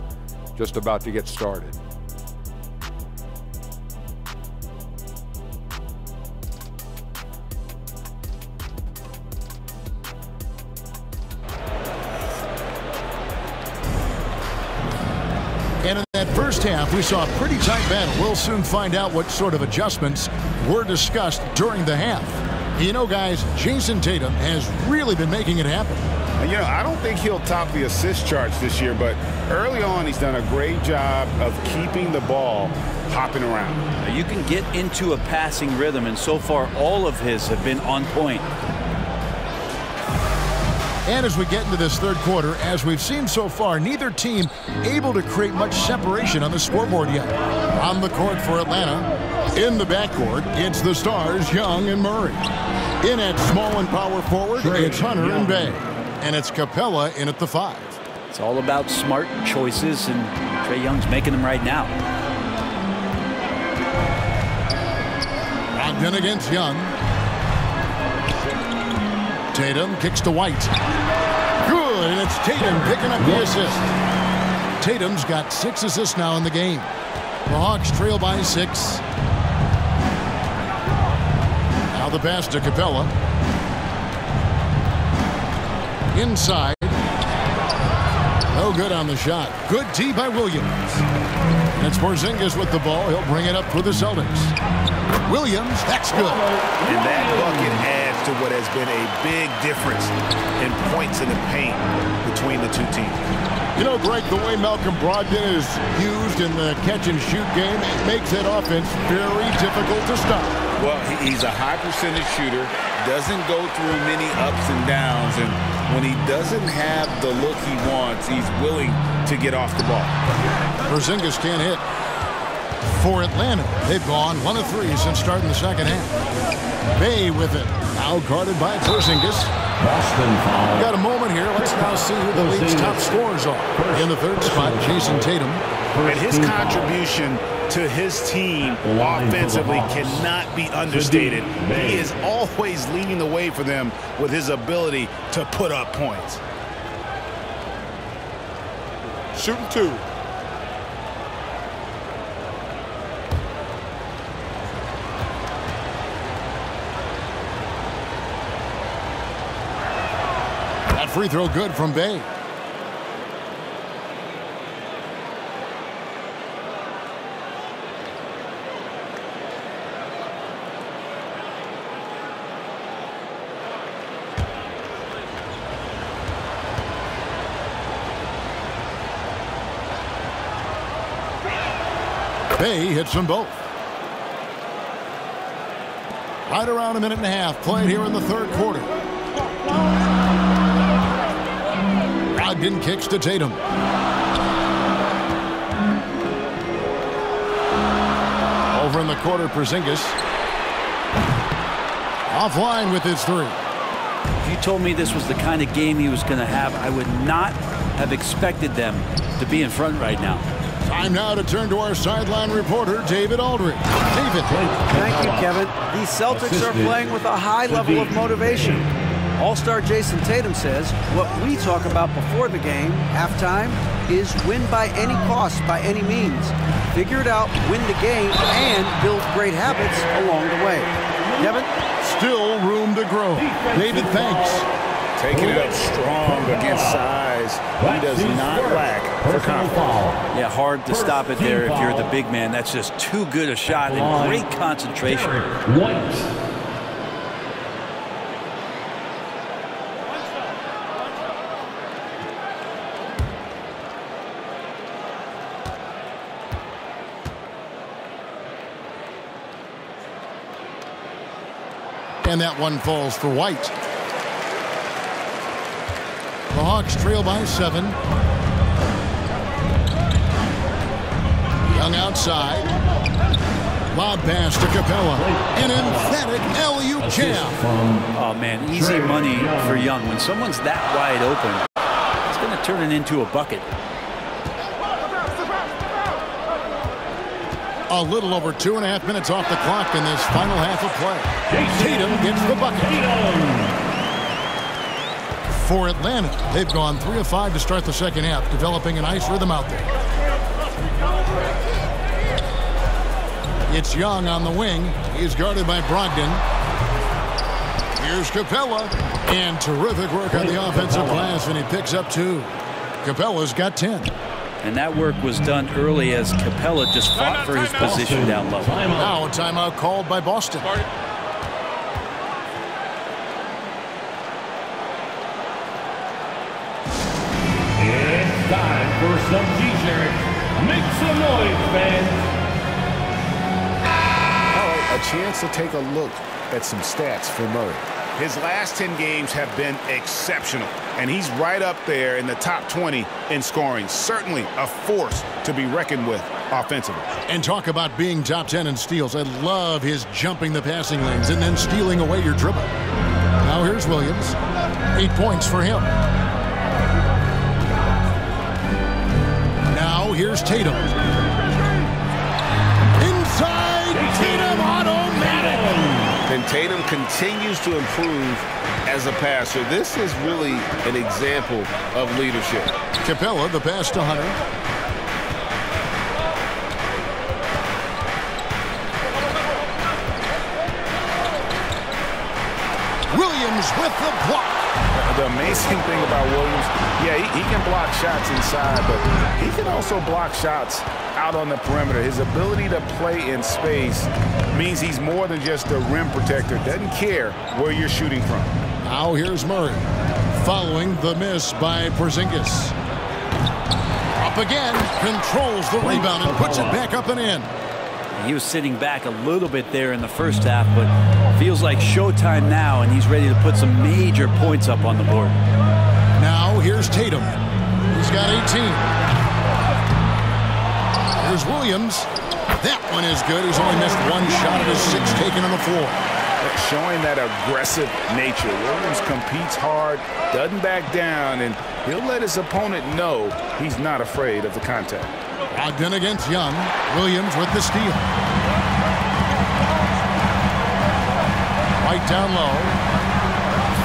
just about to get started. And in that first half, we saw a pretty tight battle. We'll soon find out what sort of adjustments were discussed during the half. You know, guys, Jason Tatum has really been making it happen. You know, I don't think he'll top the assist charts this year, but early on he's done a great job of keeping the ball hopping around. You can get into a passing rhythm, and so far all of his have been on point. And as we get into this third quarter, as we've seen so far, neither team able to create much separation on the scoreboard yet. On the court for Atlanta, in the backcourt, it's the stars, Young and Murray. In at small and power forward, it's Hunter and Bay. And it's Capella in at the 5. It's all about smart choices, and Trae Young's making them right now. Brogdon against Young. Tatum kicks to White. Good, and it's Tatum picking up the assist. Tatum's got 6 assists now in the game. The Hawks trail by 6. Now the pass to Capella. Inside. No good on the shot. Good D by Williams. And it's Porzingis with the ball. He'll bring it up for the Celtics. Williams, that's good. And that bucket adds to what has been a big difference in points in the paint between the two teams. You know, Greg, the way Malcolm Brogdon is used in the catch-and-shoot game, it makes that offense very difficult to stop. Well, he's a high percentage shooter, doesn't go through many ups and downs, and when he doesn't have the look he wants, he's willing to get off the ball. Porzingis can't hit. For Atlanta, they've gone 1 of 3 since starting the second half. Bay with it. Now guarded by Porzingis. Got a moment here. Let's now see who the league's top scorers are. In the third spot, Jason Tatum. And his contribution to his team offensively cannot be understated. He is always leading the way for them with his ability to put up points. Shooting 2. That free throw good from Bay. Bay hits them both. Right around a minute and a half played here in the third quarter. Brogdon kicks to Tatum. Over in the quarter, Porzingis. Offline with his 3. If you told me this was the kind of game he was going to have, I would not have expected them to be in front right now. Time now to turn to our sideline reporter, David Aldridge. David. Thank you, Kevin. These Celtics are playing with a high level of motivation. All-star Jason Tatum says what we talk about before the game, halftime, is win by any cost, by any means. Figure it out, win the game, and build great habits along the way. Kevin? Still room to grow. David, thanks. Taking it up strong against size. He does not lack for confidence. Yeah, hard to stop it there if you're the big man. That's just too good a shot and great concentration. And that one falls for White. The Hawks trail by 7. Young outside. Lob pass to Capella. An emphatic alley-oop jam. Oh, man, easy money for Young. When someone's that wide open, it's going to turn it into a bucket. A little over 2.5 minutes off the clock in this final half of play. Tatum gets the bucket. For Atlanta, they've gone 3 of 5 to start the second half, developing a nice rhythm out there. It's Young on the wing. He's guarded by Brogdon. Here's Capella. And terrific work on the offensive glass, and he picks up 2. Capella's got 10. And that work was done early as Capella just fought for his position down low. Now a timeout called by Boston. It's time for some t-shirts. Make some noise, fans. All right, a chance to take a look at some stats for Murray. His last 10 games have been exceptional, and he's right up there in the top 20 in scoring. Certainly a force to be reckoned with offensively. And talk about being top 10 in steals. I love his jumping the passing lanes and then stealing away your dribble. Now here's Williams. 8 points for him. Now here's Tatum. Inside, Tatum automatic. And Tatum continues to improve as a passer. This is really an example of leadership. Capella, the pass to Hunter. Williams with the block. The amazing thing about Williams, yeah, he can block shots inside, but he can also block shots out on the perimeter. His ability to play in space means he's more than just a rim protector. Doesn't care where you're shooting from. Now here's Murray, following the miss by Porzingis. Up again, controls the rebound and puts it back up and in. He was sitting back a little bit there in the first half, but feels like showtime now, and he's ready to put some major points up on the board. Now here's Tatum. He's got 18. Here's Williams. That one is good. He's only missed 1 shot of his 6 taken on the floor. Showing that aggressive nature. Williams competes hard, doesn't back down, and he'll let his opponent know he's not afraid of the contact. Brogdon against Young. Williams with the steal. White down low.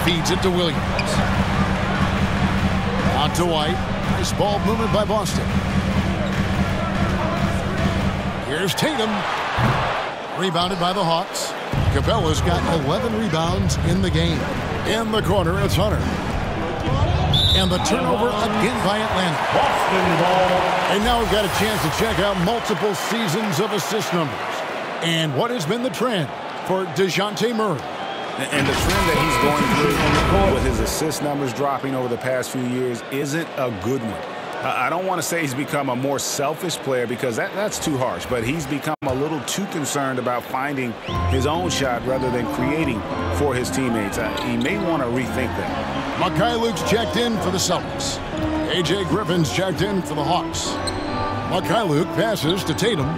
Feeds it to Williams. Out to White. Nice ball movement by Boston. Here's Tatum. Rebounded by the Hawks. Capella's got 11 rebounds in the game. In the corner, it's Hunter. And the turnover again by Atlanta. Boston ball. And now we've got a chance to check out multiple seasons of assist numbers. And what has been the trend for DeJounte Murray? And the trend that he's going through with his assist numbers dropping over the past few years isn't a good one. I don't want to say he's become a more selfish player because that's too harsh, but he's become a little too concerned about finding his own shot rather than creating for his teammates. He may want to rethink that. Luke's checked in for the Celtics. A.J. Griffin's checked in for the Hawks. Luke passes to Tatum.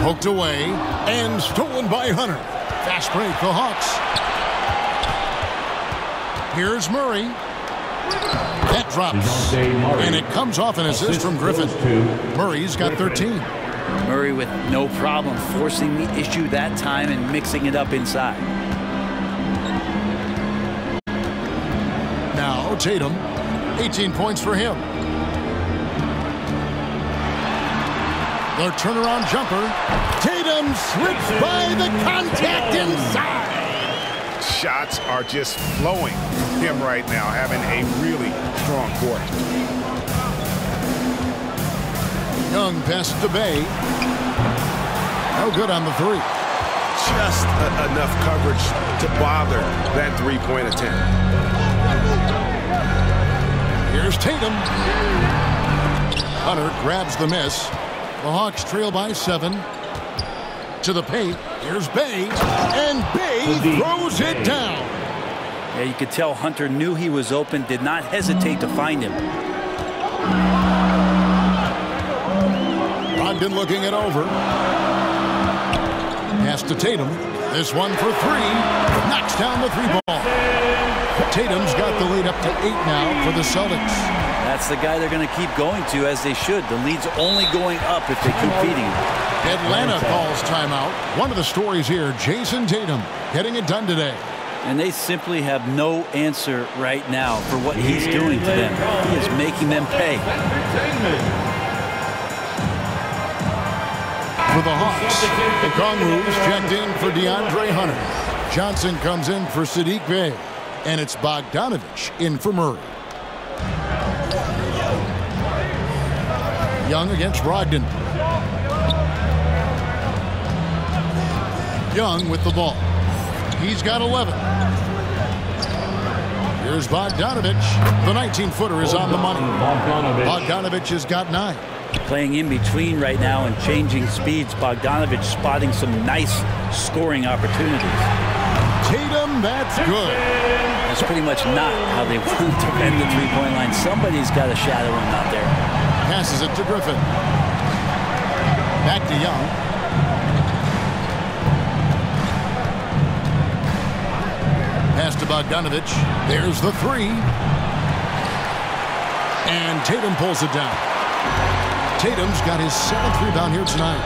Poked away and stolen by Hunter. Fast break, the Hawks. Here's Murray. That drops. And it comes off an assist from Griffin. Murray's got 13. Murray with no problem forcing the issue that time and mixing it up inside. Now Tatum, 18 points for him. Their turnaround jumper. Tatum slips by the contact inside. Shots are just flowing him right now, having a really strong quarter. Young passes to Bay. No good on the 3. Just enough coverage to bother that 3-point attempt. Here's Tatum. Hunter grabs the miss. The Hawks trail by 7. To the paint. Here's Bay. And Bay throws it down. Yeah, you could tell Hunter knew he was open, did not hesitate to find him. Brogdon looking it over. Pass to Tatum. This one for 3. Knocks down the 3 ball. Tatum's got the lead up to 8 now for the Celtics. That's the guy they're going to keep going to, as they should. The lead's only going up if they keep feeding him. Atlanta calls timeout. One of the stories here, Jason Tatum getting it done today. And they simply have no answer right now for what he's doing to them. He is making them pay. For the Hawks, Okongwu is checked in for DeAndre Hunter. Johnson comes in for Sadiq Bey. And it's Bogdanovich in for Murray. Young against Brogdon. Young with the ball. He's got 11. Here's Bogdanovich. The 19-footer is on the money. Bogdanovich has got 9. Playing in between right now and changing speeds. Bogdanovich spotting some nice scoring opportunities. Tatum, that's good. That's pretty much not how they want to defend the three-point line. Somebody's got to shadow him out there. Passes it to Griffin. Back to Young. Pass to Bogdanovich. There's the 3. And Tatum pulls it down. Tatum's got his 7th rebound here tonight.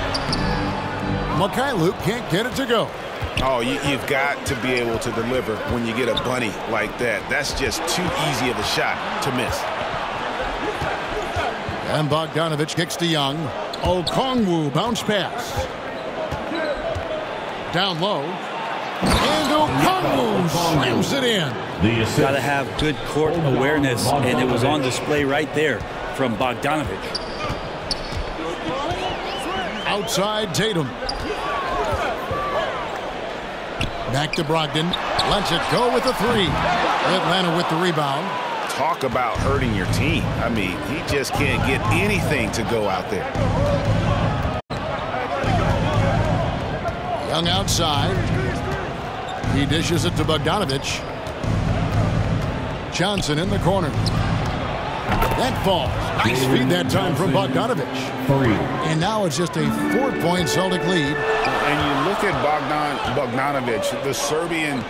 Mikhailuk can't get it to go. Oh, you've got to be able to deliver when you get a bunny like that. That's just too easy of a shot to miss. And Bogdanovich kicks to Young. Okongwu bounce pass. Down low. And Okongwu slams it in. Got to have good court awareness, and it was on display right there from Bogdanovich. Outside Tatum. Back to Brogdon. Lets it go with the 3. Atlanta with the rebound. Talk about hurting your team. I mean, he just can't get anything to go out there. Young outside. He dishes it to Bogdanovich. Johnson in the corner. That falls. Nice feed that time from Bogdanovich. 3. And now it's just a 4-point Celtic lead. And you look at Bogdanovich, the Serbian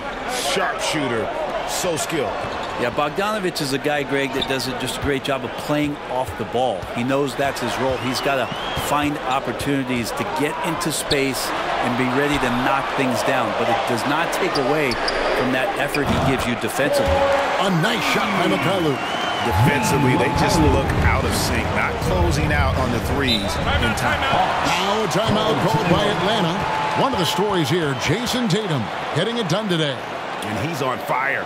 sharpshooter, so skilled. Yeah, Bogdanovich is a guy, Greg, that does just a great job of playing off the ball. He knows that's his role. He's got to find opportunities to get into space and be ready to knock things down. But it does not take away from that effort he gives you defensively. A nice shot by Mikhailuk. Defensively, they just look out of sync, not closing out on the 3s in time. Now a timeout called by Atlanta. One of the stories here, Jason Tatum getting it done today. And he's on fire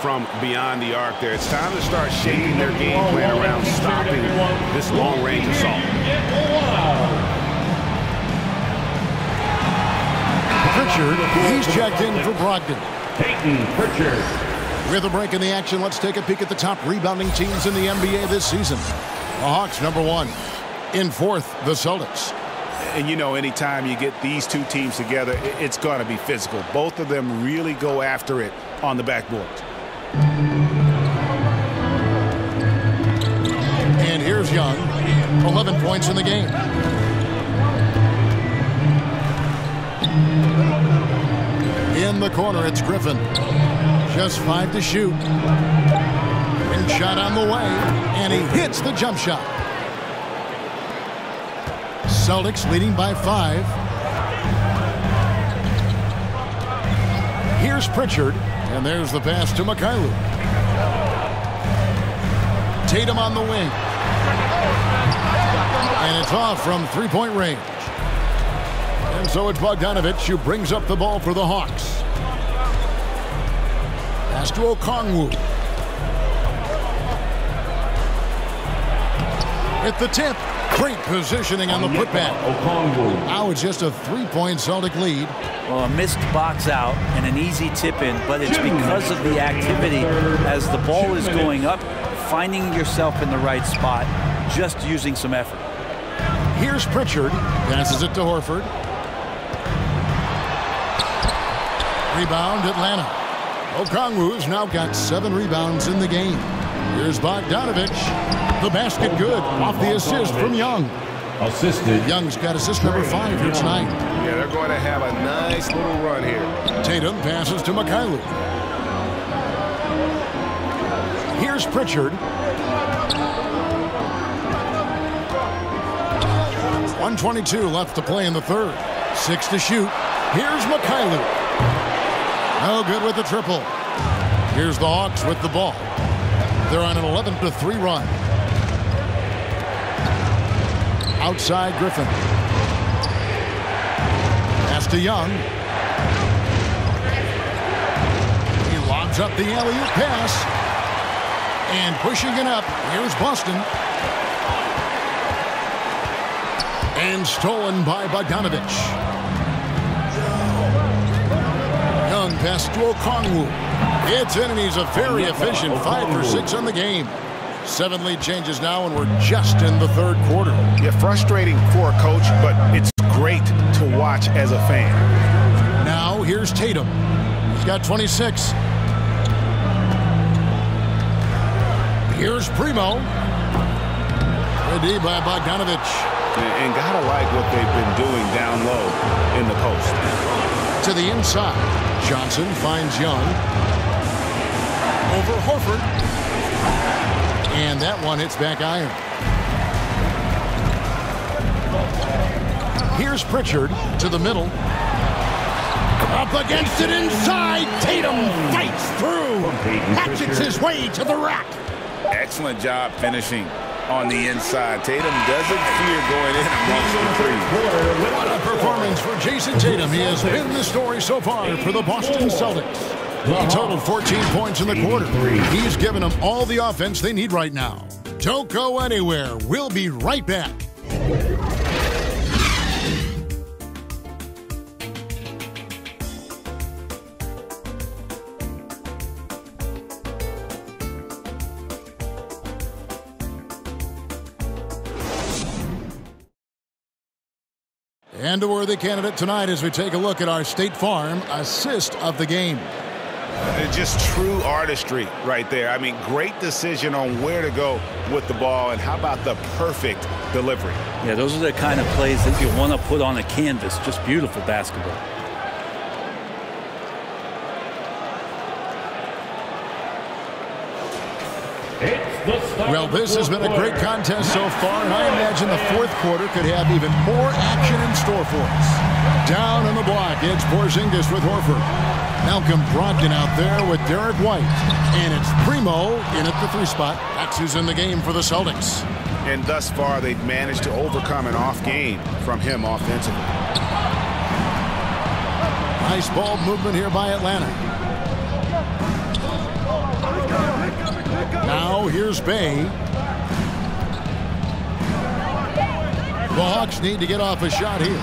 from beyond the arc there. It's time to start shaping their game plan around stopping this long-range assault. Pritchard, he's checked in for Brogdon. Peyton Pritchard. With a break in the action, let's take a peek at the top rebounding teams in the NBA this season. The Hawks, #1. In 4th, the Celtics. And you know, anytime you get these two teams together, it's going to be physical. Both of them really go after it on the backboard. And here's Young, 11 points in the game. In the corner, it's Griffin. Just 5 to shoot. And shot on the way, and he hits the jump shot. Celtics leading by 5. Here's Pritchard, and there's the pass to Mikhailuk. Tatum on the wing. And it's off from 3-point range. And so it's Bogdanovich who brings up the ball for the Hawks. Pass to Okongwu. At the tip. Great positioning on the putback. Now it's just a 3-point Celtic lead. Well, a missed box out and an easy tip in, but it's because of the activity as the ball is going up, finding yourself in the right spot, just using some effort. Here's Pritchard. Passes it to Horford. Rebound, Atlanta. Okongwu's now got 7 rebounds in the game. Here's Bogdanovich. The basket good off the assist from Young. Assisted. Young's got assist number 5 here tonight. Yeah, they're going to have a nice little run here. Tatum passes to Mikhailuk. Here's Pritchard. 1:22 left to play in the third. 6 to shoot. Here's Mikhailuk. No good with the triple. Here's the Hawks with the ball. They're on an 11-3 run. Outside Griffin. Pass to Young. He lobs up the alley-oop pass. And pushing it up, here's Boston. And stolen by Bogdanovich. Young pass to Okongwu. It's in, and he's a very efficient 5 for 6 on the game. 7 lead changes now, and we're just in the third quarter. Yeah, frustrating for a coach, but it's great to watch as a fan. Now here's Tatum. He's got 26. Here's Primo. Good D by Bogdanovich. And gotta like what they've been doing down low in the post. To the inside. Johnson finds Young. Over Horford. And that one hits back iron. Here's Pritchard to the middle. Up against it inside. Tatum fights through. Hatchets his way to the rack. Excellent job finishing on the inside. Tatum doesn't fear going in amongst the three. What a performance for Jason Tatum. He has been the story so far for the Boston Celtics. He totaled 14 points in the quarter. He's given them all the offense they need right now. Don't go anywhere. We'll be right back. And a worthy candidate tonight as we take a look at our State Farm assist of the game. Just true artistry right there. I mean, great decision on where to go with the ball, and how about the perfect delivery? Yeah, those are the kind of plays that you want to put on a canvas. Just beautiful basketball. Well, this has been a great contest so far, and I imagine the fourth quarter could have even more action in store for us. Down on the block, it's Porzingis with Horford. Malcolm Brogdon out there with Derek White. And it's Primo in at the 3 spot. That's who's in the game for the Celtics. And thus far, they've managed to overcome an off game from him offensively. Nice ball movement here by Atlanta. Now here's Bay. The Hawks need to get off a shot here.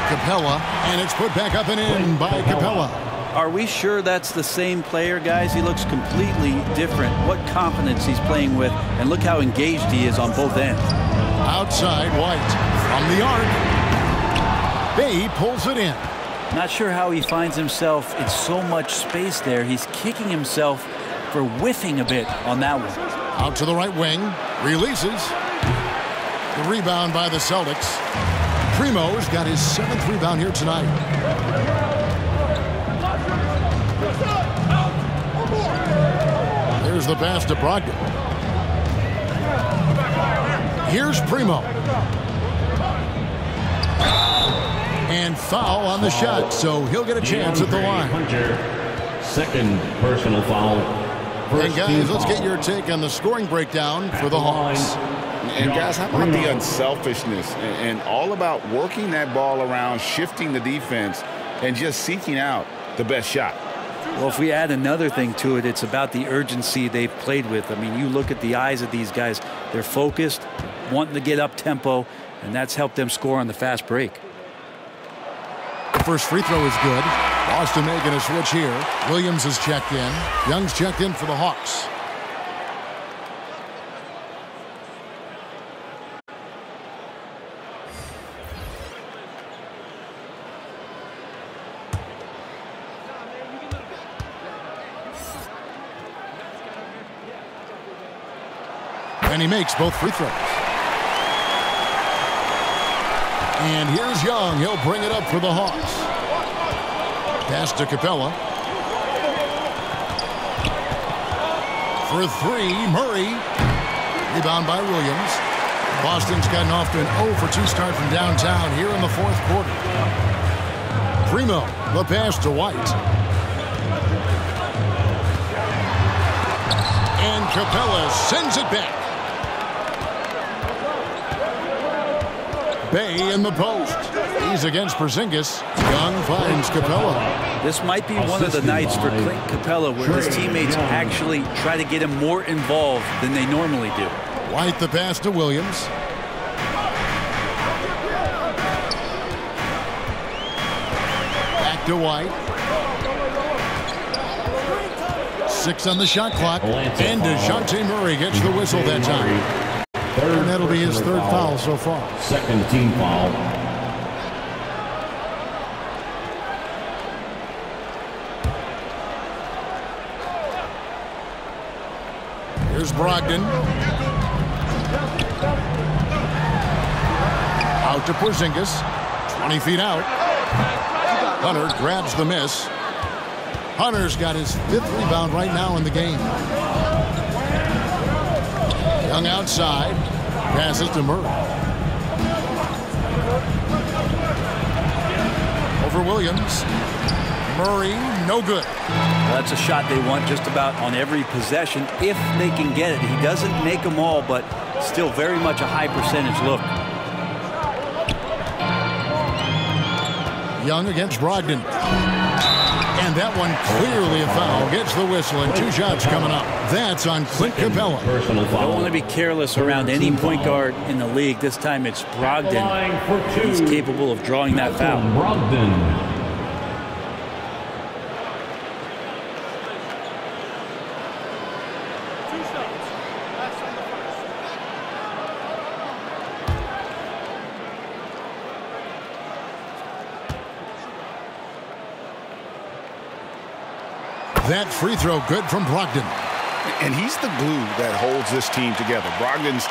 Capella, and it's put back up and in by Capella. Are we sure that's the same player, guys? He looks completely different. What confidence he's playing with, and look how engaged he is on both ends. Outside White from the arc. Bay pulls it in. Not sure how he finds himself in so much space there. He's kicking himself for whiffing a bit on that one. Out to the right wing. Releases. The rebound by the Celtics. Primo's got his 7th rebound here tonight. Here's the pass to Brogdon. Here's Primo. And foul on the shot, so he'll get a chance at the line. Second personal foul. And guys, let's get your take on the scoring breakdown for the Hawks. And guys, how about the unselfishness and all about working that ball around, shifting the defense, and just seeking out the best shot? Well, if we add another thing to it, it's about the urgency they've played with. I mean, you look at the eyes of these guys. They're focused, wanting to get up tempo, and that's helped them score on the fast break. The first free throw is good. Boston making a switch here. Williams is checked in. Young's checked in for the Hawks. And he makes both free throws. And here's Young. He'll bring it up for the Hawks. Pass to Capella. For 3, Murray. Rebound by Williams. Boston's gotten off to an 0 for 2 start from downtown here in the fourth quarter. Primo, the pass to White. And Capella sends it back. Bay in the post. He's against Porzingis. Young finds Capella. This might be one of the nights for Clint Capella where his teammates actually try to get him more involved than they normally do. White the pass to Williams. Back to White. 6 on the shot clock. And DeJounte Murray gets the whistle that time. And that'll be his third foul so far. Second team foul. Here's Brogdon. Out to Porzingis. 20 feet out. Hunter grabs the miss. Hunter's got his 5th rebound right now in the game. Young outside. Passes to Murray. Over Williams. Murray, no good. Well, that's a shot they want just about on every possession if they can get it. He doesn't make them all, but still very much a high percentage look. Young against Brogdon. And that one clearly a foul. Gets the whistle and 2 shots coming up. That's on Clint Capella. Don't want to be careless around any point guard in the league. This time it's Brogdon. He's capable of drawing that foul. Brogdon. That free throw good from Brogdon. And he's the glue that holds this team together. Brogdon's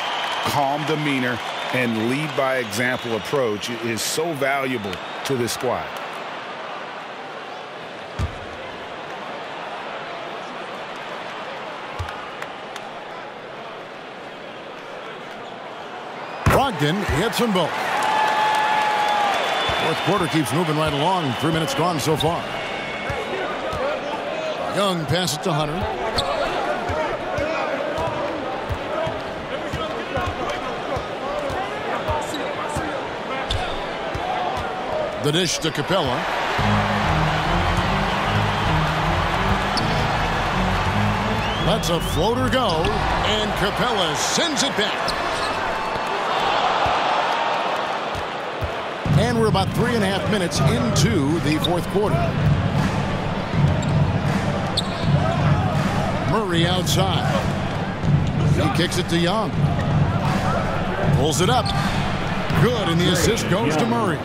calm demeanor and lead by example approach is so valuable to this squad. Brogdon hits them both. Fourth quarter keeps moving right along. 3 minutes gone so far. Young passes to Hunter. The dish to Capella. Lets a floater go, and Capella sends it back. And we're about 3.5 minutes into the fourth quarter. Murray outside. He kicks it to Young. Pulls it up. Good, and the assist goes to Murray.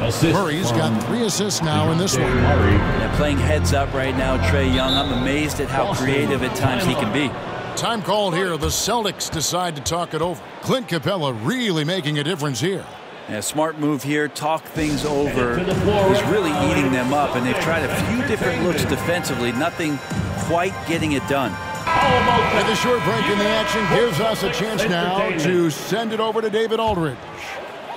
Murray's got 3 assists now in this one. They're playing heads up right now, Trae Young. I'm amazed at how creative at times he can be. Time called here. The Celtics decide to talk it over. Clint Capella really making a difference here. Yeah, smart move here. Talk things over. He's really eating them up, and they've tried a few different looks defensively. Nothing quite getting it done. And the short break in the action gives us a chance now to send it over to David Aldridge.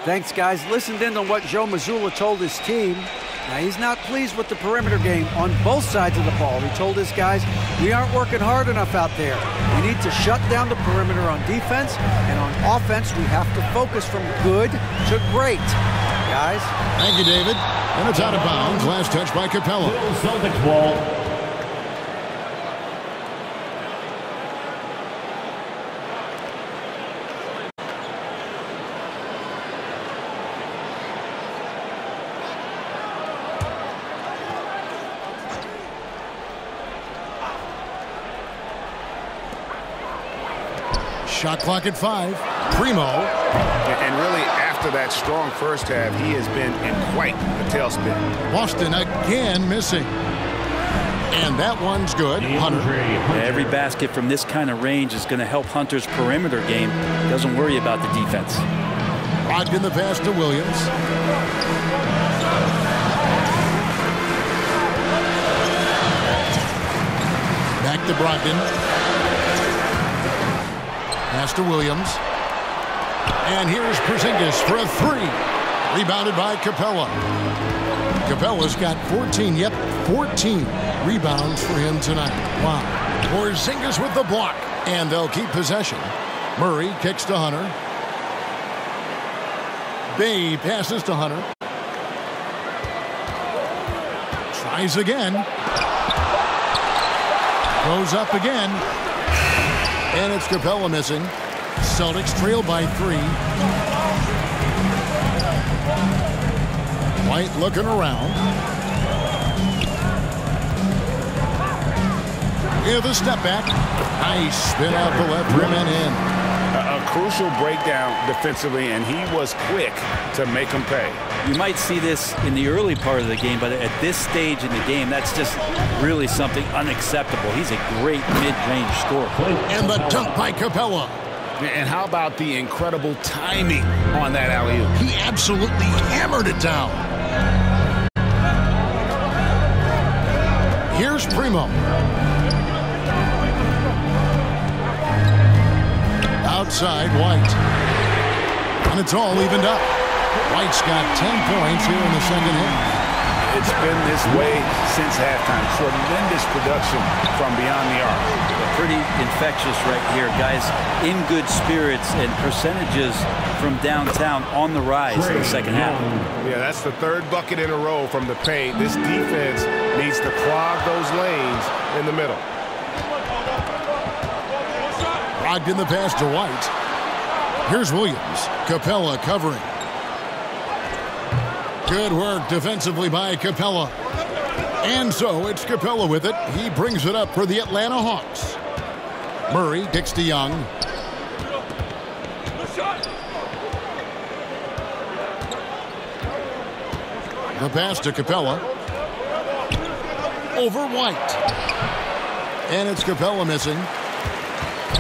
Thanks, guys. Listened in on what Joe Mazzulla told his team. Now, he's not pleased with the perimeter game on both sides of the ball. He told his guys, we aren't working hard enough out there. We need to shut down the perimeter on defense, and on offense, we have to focus from good to great. Guys. Thank you, David. And it's out of bounds. Last touch by Capella. Celtics ball. Shot clock at 5. Primo. And really, after that strong first half, he has been in quite a tailspin. Boston again missing. And that one's good. Hunter. Yeah, every basket from this kind of range is going to help Hunter's perimeter game. Doesn't worry about the defense. Brogdon the pass to Williams. Back to Brogdon. Pass to Williams. And here's Porzingis for a 3. Rebounded by Capella. Capella's got 14, 14 rebounds for him tonight. Wow. Porzingis with the block, and they'll keep possession. Murray kicks to Hunter. Bay passes to Hunter. Tries again. Goes up again. And it's Capella missing. Celtics trail by 3. White looking around. With a step back. Nice spin out the left rim and in. A crucial breakdown defensively, and he was quick to make him pay. You might see this in the early part of the game, but at this stage in the game, that's just really something unacceptable. He's a great mid-range scorer. And the dunk by Capella. And how about the incredible timing on that alley-oop? He absolutely hammered it down. Here's Primo. Outside, White. And it's all evened up. White's got 10 points here in the second half. It's been this way since halftime. Tremendous production from beyond the arc. Pretty infectious right here, guys. In good spirits and percentages from downtown on the rise in the second half. Yeah, that's the third bucket in a row from the paint. This defense needs to clog those lanes in the middle. Rogged in the pass to White. Here's Williams. Capella covering. Good work defensively by Capella. And so it's Capella with it. He brings it up for the Atlanta Hawks. Murray kicks to Young. The pass to Capella. Over White. And it's Capella missing.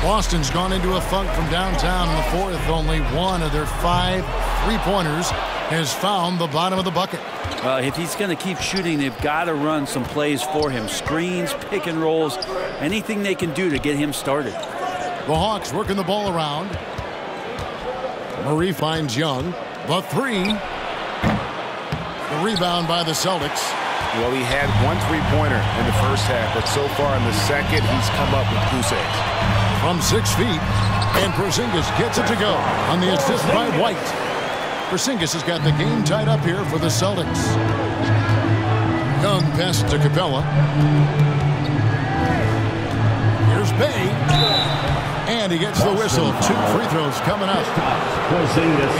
Boston's gone into a funk from downtown in the fourth. Only one of their 5 3-pointers has found the bottom of the bucket. Well, if he's going to keep shooting, they've got to run some plays for him. Screens, pick and rolls, anything they can do to get him started. The Hawks working the ball around. Murray finds Young. The 3. The rebound by the Celtics. Well, he had 1 3-pointer in the first half, but so far in the second, he's come up with goose eggs. From 6 feet, and Porzingis gets it to go on the assist by White. Porzingis has got the game tied up here for the Celtics. Young pass to Capella. Here's Bay. And he gets the whistle. 2 free throws coming up.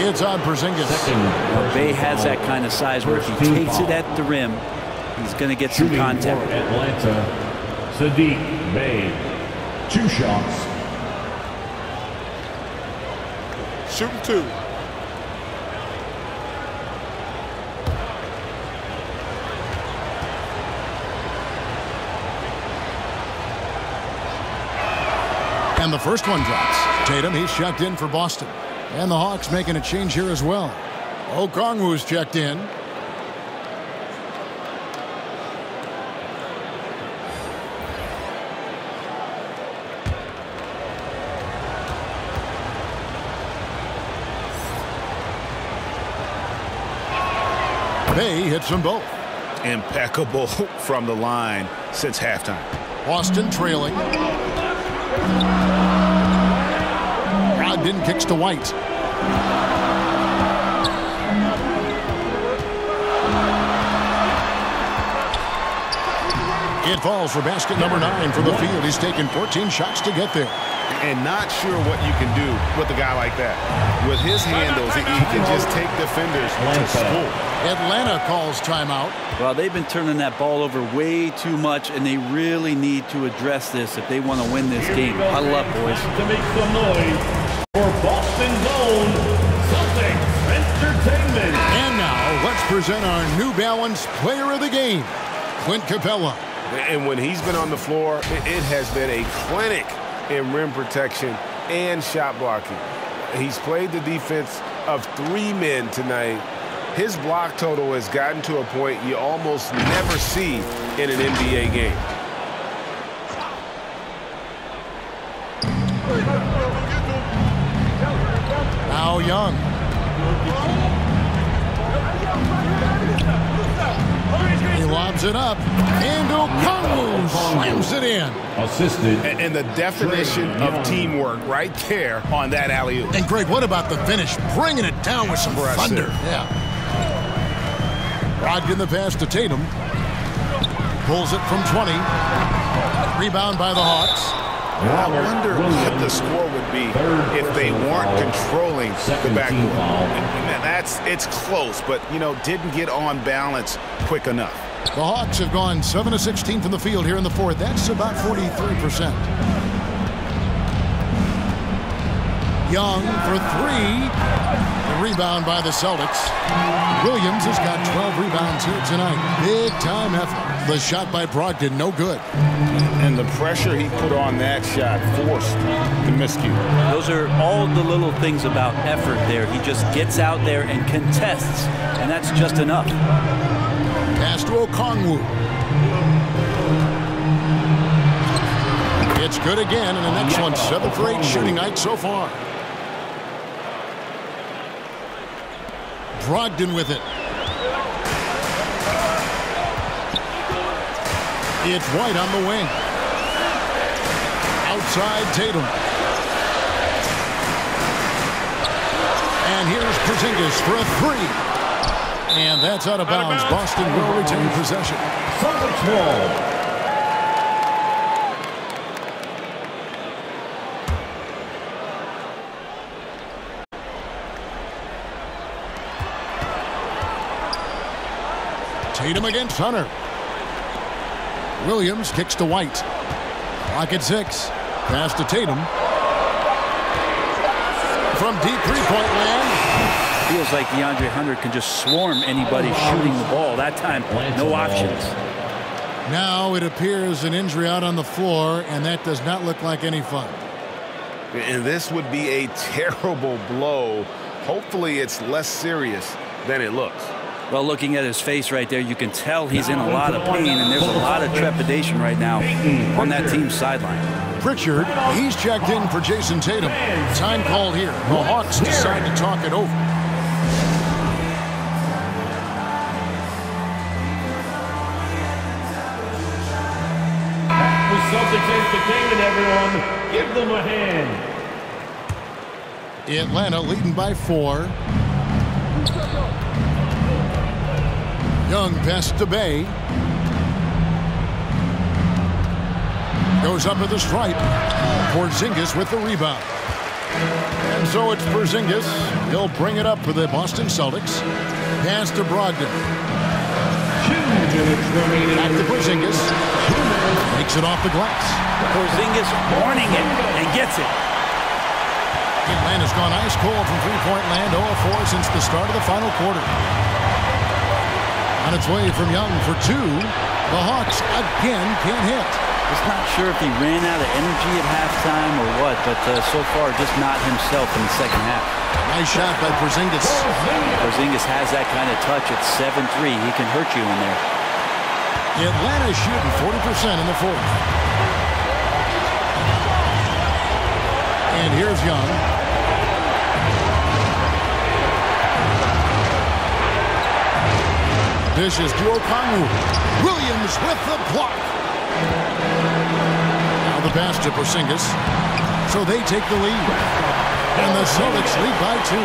It's on Porzingis. Well, Bay has that kind of size where if he takes it at the rim, he's going to get some contact. Atlanta, Sadiq Bey. 2 shots. Shooting 2. And the first one drops. Tatum, he's checked in for Boston. And the Hawks making a change here as well. Okongwu's checked in. Bay hits them both. Impeccable from the line since halftime. Boston trailing. Brogdon kicks to White. It falls for basket number 9 from the field. He's taken 14 shots to get there. And not sure what you can do with a guy like that. With his handles, he can just take defenders to school. Atlanta calls timeout. Well, they've been turning that ball over way too much, and they really need to address this if they want to win this game. Huddle up, boys. To make some noise for Boston's own Celtics Entertainment. And now, let's present our New Balance Player of the Game, Clint Capella. And when he's been on the floor, it has been a clinic in rim protection and shot blocking. He's played the defense of 3 men tonight. His block total has gotten to a point you almost never see in an NBA game. Now Young. it up, and Okongwu slams it in. Assisted. And the definition of teamwork right there on that alley-oop. And Greg, what about the finish? Bringing it down with some thunder. Yeah. Brogdon the pass to Tatum. Pulls it from 20. Rebound by the Hawks. I wonder what the score would be if they weren't controlling the backcourt. And it's close, but, didn't get on balance quick enough. The Hawks have gone 7 of 16 from the field here in the fourth. That's about 43%. Young for 3. The rebound by the Celtics. Williams has got 12 rebounds here tonight. Big time effort. The shot by Brogdon, no good. And the pressure he put on that shot forced the miscue. Those are all the little things about effort there. He just gets out there and contests, and that's just enough. Pass to Okongwu. It's good again, and the next one 7 for 8 shooting night so far. Brogdon with it. It's White on the wing. Outside Tatum. And here's Porzingis for a 3. And that's out of bounds. Boston will retain possession. Tatum against Hunter. Williams kicks to White. Clock at 6. Pass to Tatum. From deep three-point land. Feels like DeAndre Hunter can just swarm anybody shooting the ball. That time, no options. Now it appears an injury out on the floor, and that does not look like any fun. And this would be a terrible blow. Hopefully it's less serious than it looks. Well, looking at his face right there, you can tell he's in a lot of pain, and there's a lot of trepidation right now on that team's sideline. Pritchard, he's checked in for Jason Tatum. Time called here. The Hawks decide to talk it over. The Celtics entertainment, everyone. Give them a hand. Atlanta leading by 4. Young pass to Bay. Goes up at the stripe. Porzingis with the rebound. And so it's Porzingis. He'll bring it up for the Boston Celtics. Pass to Brogdon. Back to Porzingis. Makes it off the glass. Porzingis warning it and gets it. Atlanta's gone ice cold from three-point land. 0-4 since the start of the final quarter. On its way from Young for 2. The Hawks again can't hit. Just not sure if he ran out of energy at halftime or what, but so far just not himself in the second half. Nice shot by Porzingis. Porzingis has that kind of touch at 7-3. He can hurt you in there. Atlanta is shooting 40% in the fourth. And here's Young. Dishes to Okongwu. Williams with the block. Now the pass to Porzingis. So they take the lead. And the Celtics lead by 2.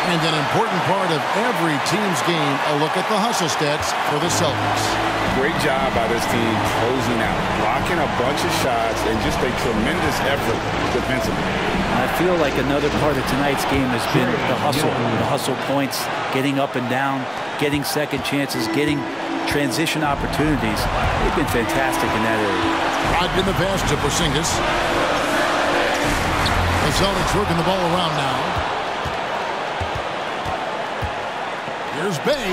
And an important part of every team's game, a look at the hustle stats for the Celtics. Great job by this team closing out, blocking a bunch of shots, and just a tremendous effort defensively. I feel like another part of tonight's game has been the hustle points, getting up and down, getting second chances, getting transition opportunities. They've been fantastic in that area. Right in the pass to Porzingis. The Celtics working the ball around now. Here's Bay.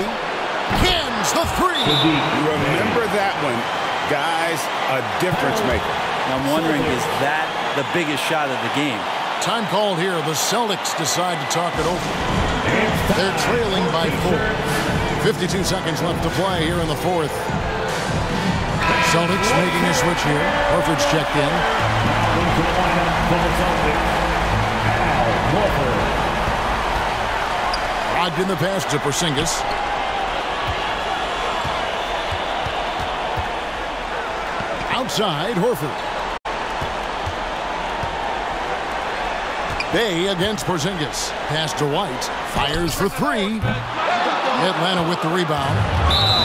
Cans the 3. Remember that one, guys, a difference maker. I'm wondering, is that the biggest shot of the game? Time called here. The Celtics decide to talk it over. They're trailing by 4. 52 seconds left to play here in the fourth. Celtics making a switch here. Horford's checked in. Rogged in the pass to Porzingis. Outside, Horford. Bay against Porzingis. Pass to White. Fires for three. Atlanta with the rebound.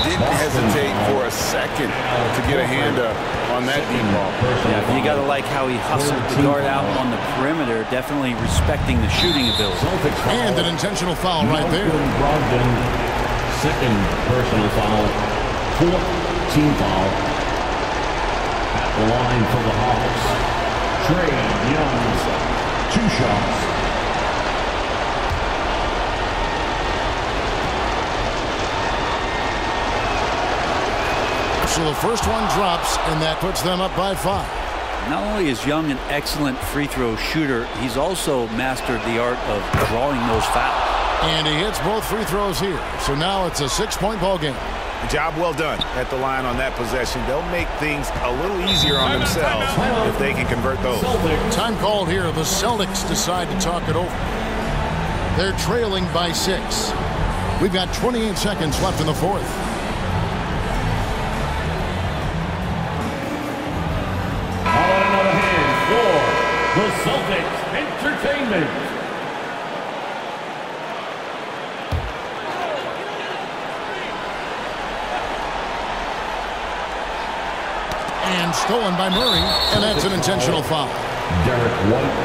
Didn't hesitate for a second to get a hand up on that deep ball. Yeah, you got to like how he hustled the guard out on the perimeter, definitely respecting the shooting ability. And an intentional foul right there. Brogdon, second personal foul, fourth team foul. At the line for the Hawks, Trae Young's 2 shots. So the first one drops, and that puts them up by 5. Not only is Young an excellent free throw shooter, he's also mastered the art of drawing those fouls. And he hits both free throws here. So now it's a 6-point ball game. Job well done at the line on that possession. They'll make things a little easier on themselves if they can convert those. Time called here. The Celtics decide to talk it over. They're trailing by 6. We've got 28 seconds left in the fourth. The Celtics Entertainment. And stolen by Murray, and that's an intentional foul. Derek White,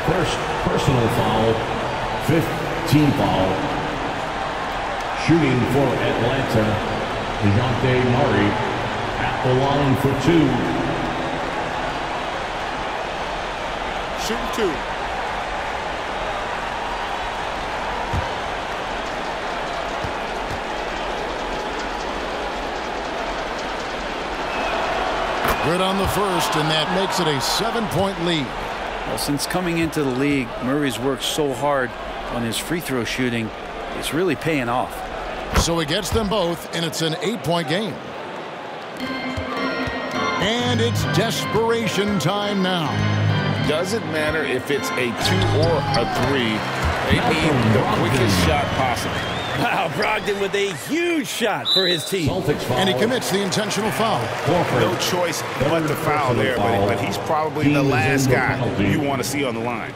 first personal foul, 5th team foul. Shooting for Atlanta, DeJounte Murray at the line for 2. Shooting 2. Good on the first, and that makes it a 7-point lead. Well, since coming into the league, Murray's worked so hard on his free throw shooting. It's really paying off. So he gets them both, and it's an 8-point game. And it's desperation time now. Doesn't matter if it's a 2 or a 3. They need the quickest shot possible. Wow, Brogdon with a huge shot for his team. And he commits the intentional foul. No choice but to foul there, but he's probably the last guy you want to see on the line.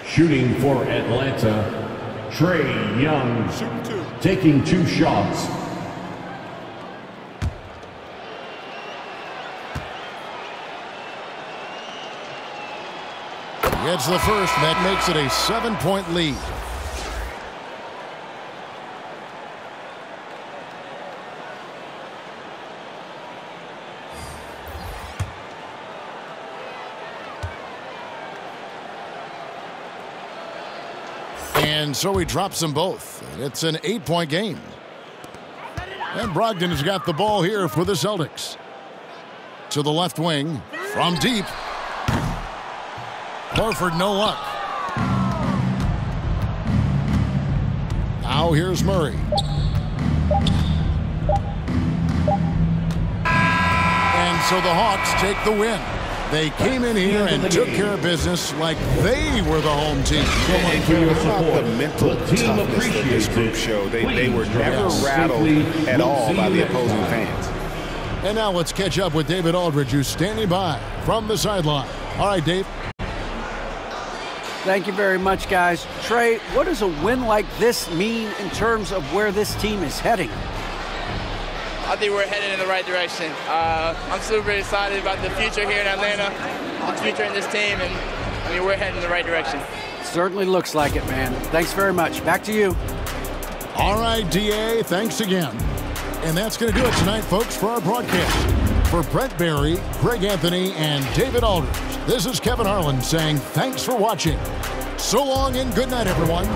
Shooting for Atlanta, Trae Young, taking 2 shots. Gets the first, that makes it a 7-point lead. And so he drops them both. It's an 8-point game. And Brogdon has got the ball here for the Celtics. To the left wing, from deep. Horford, no luck. Now here's Murray. And so the Hawks take the win. They came in here and took care of business like they were the home team. The mental toughness that this group showed. They were never rattled at all by the opposing fans. And now let's catch up with David Aldridge, who's standing by from the sideline. All right, Dave. Thank you very much, guys. Trae, what does a win like this mean in terms of where this team is heading? I think we're headed in the right direction. I'm super excited about the future here in Atlanta, the future in this team, and I mean, we're heading in the right direction. Certainly looks like it, man. Thanks very much. Back to you. All right, DA, thanks again. And that's going to do it tonight, folks, for our broadcast. For Brent Barry, Greg Anthony, and David Aldridge, this is Kevin Harlan saying thanks for watching. So long and good night, everyone.